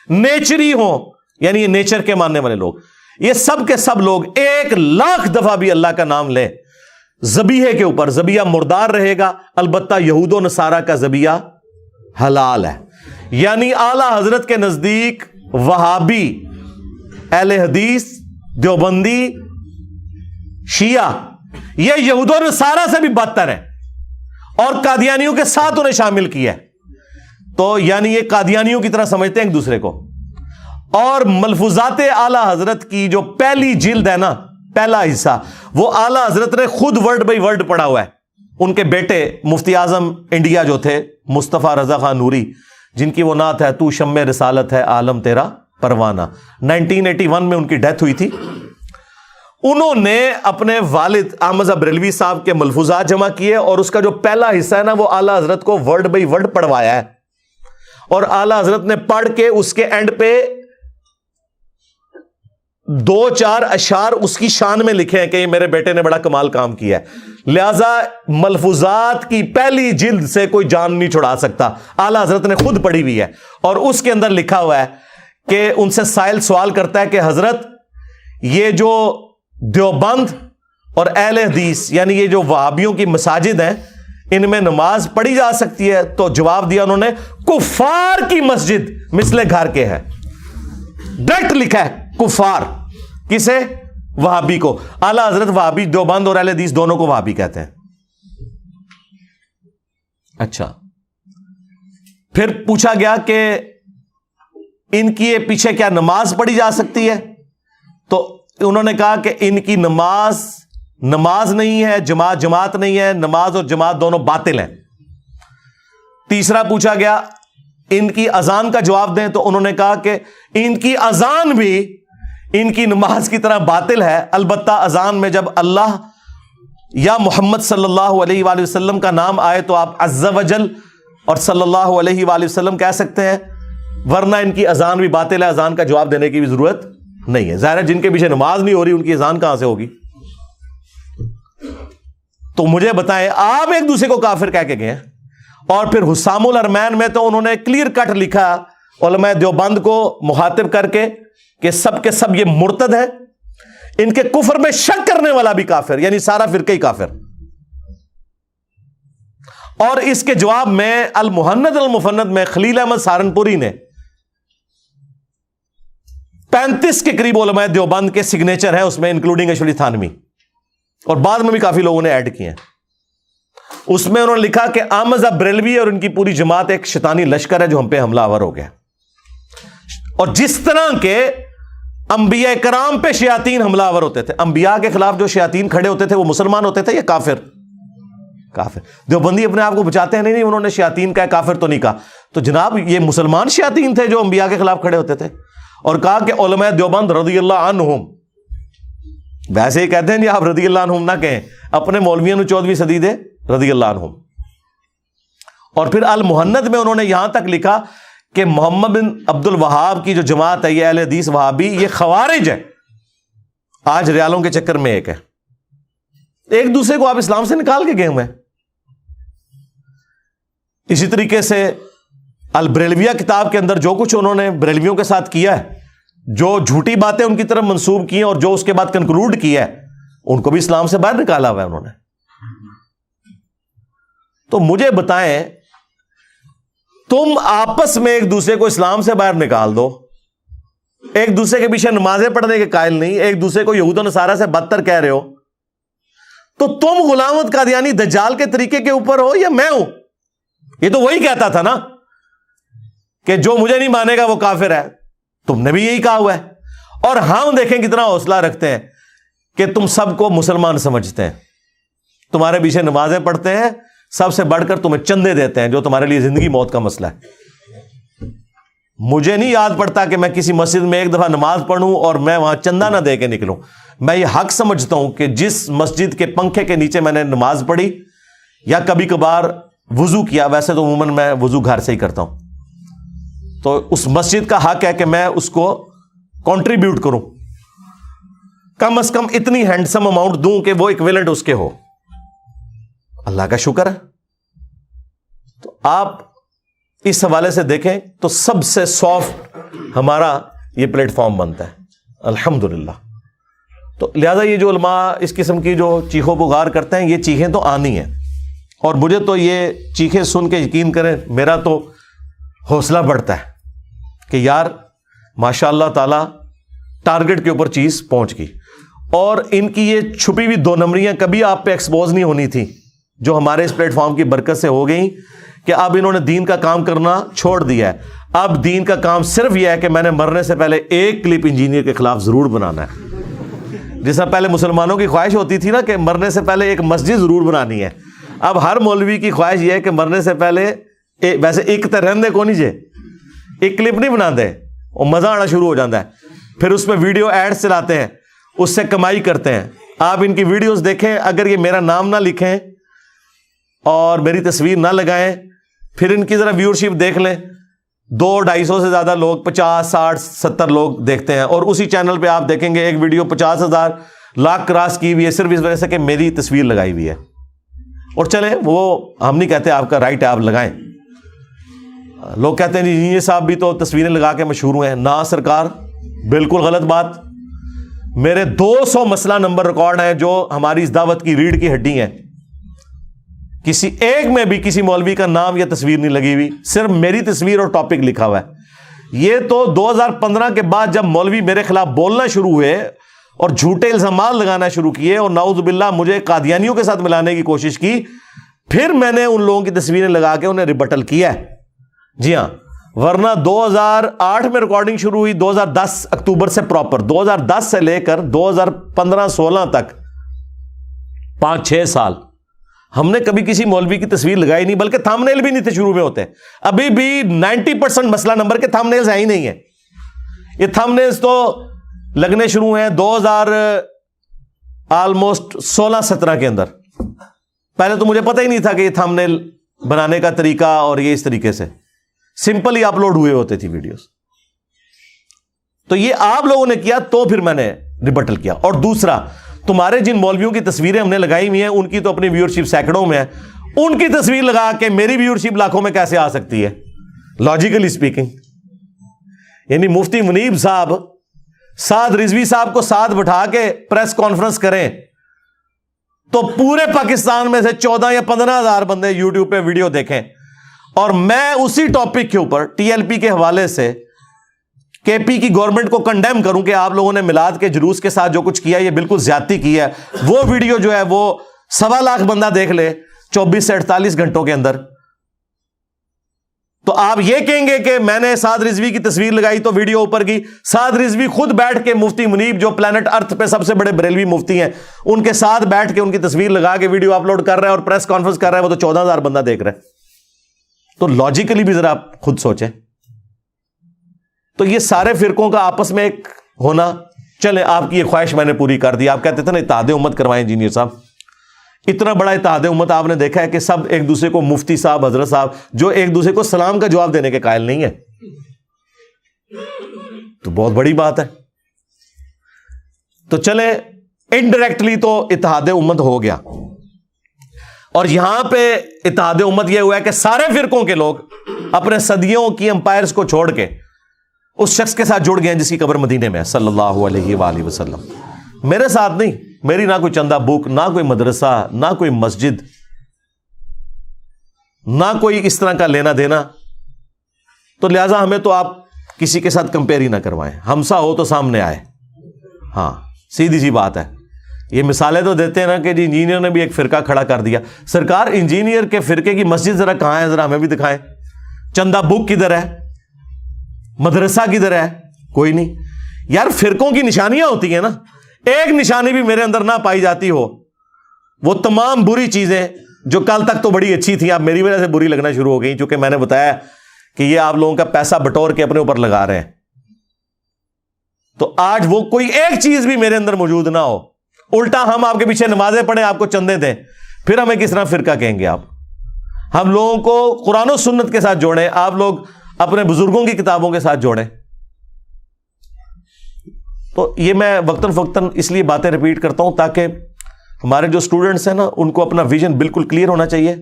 نیچری ہو, یعنی یہ نیچر کے ماننے والے لوگ, یہ سب کے سب لوگ 1,00,000 دفعہ بھی اللہ کا نام لے ذبیحے کے اوپر, ذبیحہ مردار رہے گا. البتہ یہود و نصارہ کا ذبیحہ حلال ہے. یعنی اعلی حضرت کے نزدیک وہابی, اہل حدیث, دیوبندی, شیعہ یہ یہود و نصارہ سے بھی بدتر ہے, اور قادیانیوں کے ساتھ انہیں شامل کیا ہے. تو یعنی یہ قادیانیوں کی طرح سمجھتے ہیں ایک دوسرے کو. اور ملفوظات اعلی حضرت کی جو پہلی جلد ہے نا, پہلا حصہ, وہ اعلی حضرت نے خود ورڈ بائی ورڈ پڑھا ہوا ہے. ان کے بیٹے مفتی اعظم انڈیا جو تھے مصطفیٰ رضا خان نوری, جن کی وہ نعت ہے تو شمع رسالت ہے عالم تیرا پروانہ, 1981 میں ان کی ڈیتھ ہوئی تھی. انہوں نے اپنے والد احمد بریلوی صاحب کے ملفوظات جمع کیے, اور اس کا جو پہلا حصہ ہے نا وہ اعلی حضرت کو ورڈ بائی ورڈ پڑھوایا ہے. اور اعلی حضرت نے پڑھ کے اس کے اینڈ پہ 2-4 اشعار اس کی شان میں لکھے ہیں کہ یہ میرے بیٹے نے بڑا کمال کام کیا ہے. لہذا ملفوظات کی پہلی جلد سے کوئی جان نہیں چھڑا سکتا. اعلی حضرت نے خود پڑھی ہوئی ہے, اور اس کے اندر لکھا ہوا ہے کہ ان سے سائل سوال کرتا ہے کہ حضرت یہ جو دیوبند اور اہل حدیث یعنی یہ جو وہابیوں کی مساجد ہیں ان میں نماز پڑھی جا سکتی ہے؟ تو جواب دیا انہوں نے کفار کی مسجد مثل گھر کے ہے. ڈائریکٹ لکھا ہے کفار. کسے؟ وہابی کو. اعلی حضرت وہابی, دیوبند اور اہل حدیث دونوں کو وہابی کہتے ہیں. اچھا, پھر پوچھا گیا کہ ان کی پیچھے کیا نماز پڑھی جا سکتی ہے؟ تو انہوں نے کہا کہ ان کی نماز نہیں ہے, جماعت نہیں ہے. نماز اور جماعت دونوں باطل ہیں. تیسرا پوچھا گیا ان کی اذان کا جواب دیں, تو انہوں نے کہا کہ ان کی اذان بھی ان کی نماز کی طرح باطل ہے. البتہ اذان میں جب اللہ یا محمد صلی اللہ علیہ وآلہ وسلم کا نام آئے تو آپ عز وجل اور صلی اللہ علیہ وآلہ وسلم کہہ سکتے ہیں, ورنہ ان کی اذان بھی باطل ہے. اذان کا جواب دینے کی بھی ضرورت نہیں ہے. ظاہر ہے جن کے پیچھے نماز نہیں ہو رہی ان کی اذان کہاں سے ہوگی؟ تو مجھے بتائیں, آپ ایک دوسرے کو کافر کہہ کے گئے. اور پھر حسام الارمین میں تو انہوں نے کلیئر کٹ لکھا, علماء دیوبند کو مخاطب کر کے سب یہ مرتد ہے، ان کے کفر میں شک کرنے والا بھی کافر، یعنی سارا فرقہ ہی کافر. اور اس کے جواب میں المہند المفند میں خلیل احمد سہارنپوری نے 35 کے قریب علماء دیوبند کے سگنیچر ہیں اس میں، انکلوڈنگ اشرف تھانوی، اور بعد میں بھی کافی لوگوں نے ایڈ کیے ہیں. اس میں انہوں نے لکھا کہ احمد بریلوی اور ان کی پوری جماعت ایک شیطانی لشکر ہے جو ہم پہ حملہ آور ہو گیا. اور جس طرح کے انبیاء کرام پہ شیاطین حملہ آور ہوتے تھے، انبیاء کے خلاف جو شیاطین کھڑے ہوتے تھے وہ مسلمان ہوتے تھے یا کافر؟ کافر. دیوبندی اپنے آپ کو بچاتے ہیں، نہیں انہوں نے شیاطین کہا، کافر تو نہیں کہا. تو جناب یہ مسلمان شیاطین تھے جو انبیاء کے خلاف کھڑے ہوتے تھے. اور کہا کہ علماء دیوبند رضی اللہ عنہم، ویسے ہی کہتے ہیں جی آپ رضی اللہ عنہم نہ کہیں، اپنے مولویوں نے 14ویں صدی دے رضی اللہ عنہم. اور پھر المہند میں انہوں نے یہاں تک لکھا کہ محمد بن عبد الوہاب کی جو جماعت ہے یہ اہل حدیث وہابی، یہ خوارج ہے، آج ریالوں کے چکر میں ایک ہے، ایک دوسرے کو آپ اسلام سے نکال کے گئے ہوئے ہیں. اسی طریقے سے البریلویہ کتاب کے اندر جو کچھ انہوں نے بریلویوں کے ساتھ کیا ہے، جو جھوٹی باتیں ان کی طرف منسوب کی ہیں اور جو اس کے بعد کنکلوڈ کیا ہے، ان کو بھی اسلام سے باہر نکالا ہوا ہے انہوں نے. تو مجھے بتائیں، تم آپس میں ایک دوسرے کو اسلام سے باہر نکال دو، ایک دوسرے کے پیچھے نمازیں پڑھنے کے قائل نہیں، ایک دوسرے کو یہود و نصارہ سے بدتر کہہ رہے ہو، تو تم غلام احمد قادیانی دجال کے طریقے کے اوپر ہو یا میں ہوں؟ یہ تو وہی کہتا تھا نا کہ جو مجھے نہیں مانے گا وہ کافر ہے، تم نے بھی یہی کہا ہوا ہے. اور ہم دیکھیں کتنا حوصلہ رکھتے ہیں کہ تم سب کو مسلمان سمجھتے ہیں، تمہارے پیچھے نمازیں پڑھتے ہیں، سب سے بڑھ کر تمہیں چندے دیتے ہیں جو تمہارے لیے زندگی موت کا مسئلہ ہے. مجھے نہیں یاد پڑتا کہ میں کسی مسجد میں ایک دفعہ نماز پڑھوں اور میں وہاں چندہ نہ دے کے نکلوں. میں یہ حق سمجھتا ہوں کہ جس مسجد کے پنکھے کے نیچے میں نے نماز پڑھی یا کبھی کبھار وضو کیا، ویسے تو عموماً میں وضو گھر سے ہی کرتا ہوں، تو اس مسجد کا حق ہے کہ میں اس کو کنٹریبیوٹ کروں، کم از کم اتنی ہینڈسم اماؤنٹ دوں کہ وہ ایکویلنٹ اس کے ہو. اللہ کا شکر ہے. تو آپ اس حوالے سے دیکھیں تو سب سے سافٹ ہمارا یہ پلیٹ فارم بنتا ہے الحمدللہ. تو لہذا یہ جو علماء اس قسم کی جو چیخوں پکار کرتے ہیں، یہ چیخیں تو آنی ہیں، اور مجھے تو یہ چیخیں سن کے یقین کریں میرا تو حوصلہ بڑھتا ہے کہ یار ماشاء اللہ تعالی ٹارگٹ کے اوپر چیز پہنچ گئی. اور ان کی یہ چھپی ہوئی 2 نمبریاں کبھی آپ پہ ایکسپوز نہیں ہونی تھی، جو ہمارے اس پلیٹ فارم کی برکت سے ہو گئی کہ اب انہوں نے دین کا کام کرنا چھوڑ دیا ہے. اب دین کا کام صرف یہ ہے کہ میں نے مرنے سے پہلے ایک کلپ انجینئر کے خلاف ضرور بنانا ہے. جس طرح پہلے مسلمانوں کی خواہش ہوتی تھی نا کہ مرنے سے پہلے ایک مسجد ضرور بنانی ہے، اب ہر مولوی کی خواہش یہ ہے کہ مرنے سے پہلے ویسے ایک تو رہندے کو نہیں جے ایک کلپ نہیں بنا دے، اور مزہ آنا شروع ہو جاتا ہے. پھر اس میں ویڈیو ایڈز چلاتے ہیں، اس سے کمائی کرتے ہیں. آپ ان کی ویڈیوز دیکھیں، اگر یہ میرا نام نہ لکھیں اور میری تصویر نہ لگائیں، پھر ان کی ذرا ویورشپ دیکھ لیں، 200-250 سے زیادہ لوگ 50 60 70 لوگ دیکھتے ہیں. اور اسی چینل پہ آپ دیکھیں گے ایک ویڈیو 50,000 لاکھ کراس کی ہوئی ہے صرف اس وجہ سے کہ میری تصویر لگائی ہوئی ہے. اور چلیں وہ ہم نہیں کہتے آپ کا رائٹ ہے آپ لگائیں. لوگ کہتے ہیں جی یہ صاحب بھی تو تصویریں لگا کے مشہور ہوئے ہیں. نا سرکار، بالکل غلط بات. میرے 200 مسئلہ نمبر ریکارڈ ہیں جو ہماری اس دعوت کی ریڑھ کی ہڈی ہیں. کسی ایک میں بھی کسی مولوی کا نام یا تصویر نہیں لگی ہوئی، صرف میری تصویر اور ٹاپک لکھا ہوا ہے. یہ تو 2015 کے بعد جب مولوی میرے خلاف بولنا شروع ہوئے اور جھوٹے الزامات لگانا شروع کیے اور نعوذ باللہ مجھے قادیانیوں کے ساتھ ملانے کی کوشش کی، پھر میں نے ان لوگوں کی تصویریں لگا کے انہیں ریبٹل کیا ہے. جی ہاں، ورنہ 2008 میں ریکارڈنگ شروع ہوئی، 2010 اکتوبر سے پراپر 2010 سے لے کر 2015-16 تک 5-6 سال ہم نے کبھی کسی مولوی کی تصویر لگائی نہیں، بلکہ تھمبنیل بھی نہیں تھے شروع میں ہوتے. ابھی بھی 90% مسئلہ نمبر کے تھمبنیلز ہیں ہی نہیں ہیں. یہ تھمبنیلز تو لگنے شروع ہیں 2016-17 کے اندر. پہلے تو مجھے پتہ ہی نہیں تھا کہ یہ تھمبنیل بنانے کا طریقہ اور یہ اس طریقے سے سمپل ہی اپلوڈ ہوئے ہوتے تھی ویڈیوز. تو یہ آپ لوگوں نے کیا تو پھر میں نے ریبٹل کیا. اور دوسرا، تمہارے جن مولویوں کی تصویریں ہم نے لگائی ہوئی ہیں ان کی تو اپنی ویورشپ سینکڑوں میں ہے، ان کی تصویر لگا کے میری ویورشپ لاکھوں میں کیسے آ سکتی ہے؟ لاجیکلی اسپیکنگ یعنی مفتی منیب صاحب سعد رضوی صاحب کو ساتھ بٹھا کے پریس کانفرنس کریں تو پورے پاکستان میں سے 14 یا 15,000 بندے یوٹیوب پہ ویڈیو دیکھیں، اور میں اسی ٹاپک کے اوپر ٹی ایل پی کے حوالے سے کے پی کی گورنمنٹ کو کنڈیم کروں کہ آپ لوگوں نے میلاد کے جلوس کے ساتھ جو کچھ کیا یہ بالکل زیادتی کی ہے، وہ ویڈیو جو ہے وہ 1.25 لاکھ بندہ دیکھ لے 24 سے 48 گھنٹوں کے اندر، تو آپ یہ کہیں گے کہ میں نے سعد رضوی کی تصویر لگائی تو ویڈیو اوپر کی؟ سعد رضوی خود بیٹھ کے مفتی منیب جو پلانٹ ارتھ پہ سب سے بڑے بریلوی مفتی ہیں ان کے ساتھ بیٹھ کے ان کی تصویر لگا کے ویڈیو اپلوڈ کر رہا ہے اور پریس کانفرنس کر رہا ہے، وہ تو 14,000 بندہ دیکھ رہا ہے۔ تو لاجیکلی بھی ذرا آپ خود سوچیں۔ تو یہ سارے فرقوں کا آپس میں ایک ہونا، چلے آپ کی یہ خواہش میں نے پوری کر دی۔ آپ کہتے تھے نا اتحاد امت کروائیں انجینئر صاحب، اتنا بڑا اتحاد امت آپ نے دیکھا ہے کہ سب ایک دوسرے کو مفتی صاحب، حضرت صاحب، جو ایک دوسرے کو سلام کا جواب دینے کے قائل نہیں ہے، تو بہت بڑی بات ہے۔ تو چلے انڈائریکٹلی تو اتحاد امت ہو گیا، اور یہاں پہ اتحاد امت یہ ہوا ہے کہ سارے فرقوں کے لوگ اپنے صدیوں کی امپائرز کو چھوڑ کے اس شخص کے ساتھ جڑ گئے ہیں جس کی قبر مدینے میں ہے صلی اللہ علیہ وآلہ وسلم۔ میرے ساتھ نہیں، میری نہ کوئی چندہ بک، نہ کوئی مدرسہ، نہ کوئی مسجد، نہ کوئی اس طرح کا لینا دینا، تو لہٰذا ہمیں تو آپ کسی کے ساتھ کمپیئر ہی نہ کروائیں، ہمسا ہو تو سامنے آئے۔ ہاں سیدھی سی بات ہے۔ یہ مثالیں تو دیتے ہیں نا کہ جی انجینئر نے بھی ایک فرقہ کھڑا کر دیا۔ سرکار انجینئر کے فرقے کی مسجد ذرا کہاں ہے، ذرا ہمیں بھی دکھائیں۔ چندہ بک کدھر ہے، مدرسہ کدھر ہے؟ کوئی نہیں۔ یار فرقوں کی نشانیاں ہوتی ہیں نا، ایک نشانی بھی میرے اندر نہ پائی جاتی ہو، وہ تمام بری چیزیں جو کل تک تو بڑی اچھی تھیں اب میری وجہ سے بری لگنا شروع ہو گئی، چونکہ میں نے بتایا کہ یہ آپ لوگوں کا پیسہ بٹور کے اپنے اوپر لگا رہے ہیں۔ تو آج وہ کوئی ایک چیز بھی میرے اندر موجود نہ ہو، الٹا ہم آپ کے پیچھے نمازیں پڑھیں، آپ کو چندے دیں، پھر ہمیں کس طرح فرقہ کہیں گے آپ؟ ہم لوگوں کو قرآن و سنت کے ساتھ جوڑیں، آپ لوگ اپنے بزرگوں کی کتابوں کے ساتھ جوڑیں۔ تو یہ میں وقتاً فوقتاً اس لیے باتیں ریپیٹ کرتا ہوں تاکہ ہمارے جو اسٹوڈنٹس ہیں نا ان کو اپنا ویژن بالکل کلیئر ہونا چاہیے،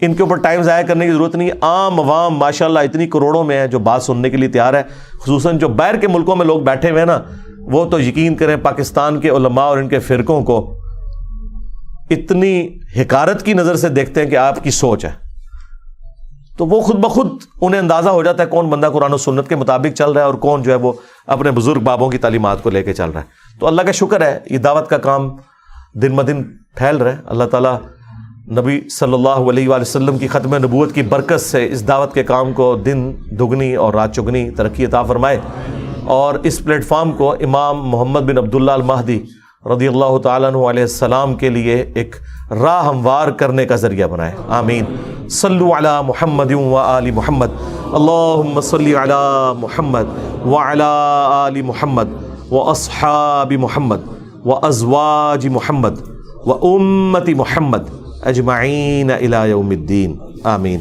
ان کے اوپر ٹائم ضائع کرنے کی ضرورت نہیں ہے۔ عام عوام ماشاءاللہ اتنی کروڑوں میں ہے جو بات سننے کے لیے تیار ہے، خصوصاً جو باہر کے ملکوں میں لوگ بیٹھے ہوئے ہیں نا، وہ تو یقین کریں پاکستان کے علماء اور ان کے فرقوں کو اتنی حقارت کی نظر سے دیکھتے ہیں کہ آپ کی سوچ ہے، تو وہ خود بخود انہیں اندازہ ہو جاتا ہے کون بندہ قرآن و سنت کے مطابق چل رہا ہے اور کون جو ہے وہ اپنے بزرگ بابوں کی تعلیمات کو لے کے چل رہا ہے۔ تو اللہ کا شکر ہے یہ دعوت کا کام دن بدن پھیل رہا ہے۔ اللہ تعالیٰ نبی صلی اللہ علیہ وآلہ وسلم کی ختم نبوت کی برکت سے اس دعوت کے کام کو دن دگنی اور رات چگنی ترقی عطا فرمائے، اور اس پلیٹ فارم کو امام محمد بن عبداللہ المہدی رضی اللہ تعالیٰ عنہ علیہ السلام کے لیے ایک راہ ہموار کرنے کا ذریعہ بنائے۔ آمین۔ صلو علی محمد و آل محمد، اللہم صلی علی محمد و علی آل محمد و اصحاب محمد و ازواج محمد و امت محمد اجمعین الی یوم الدین، آمین۔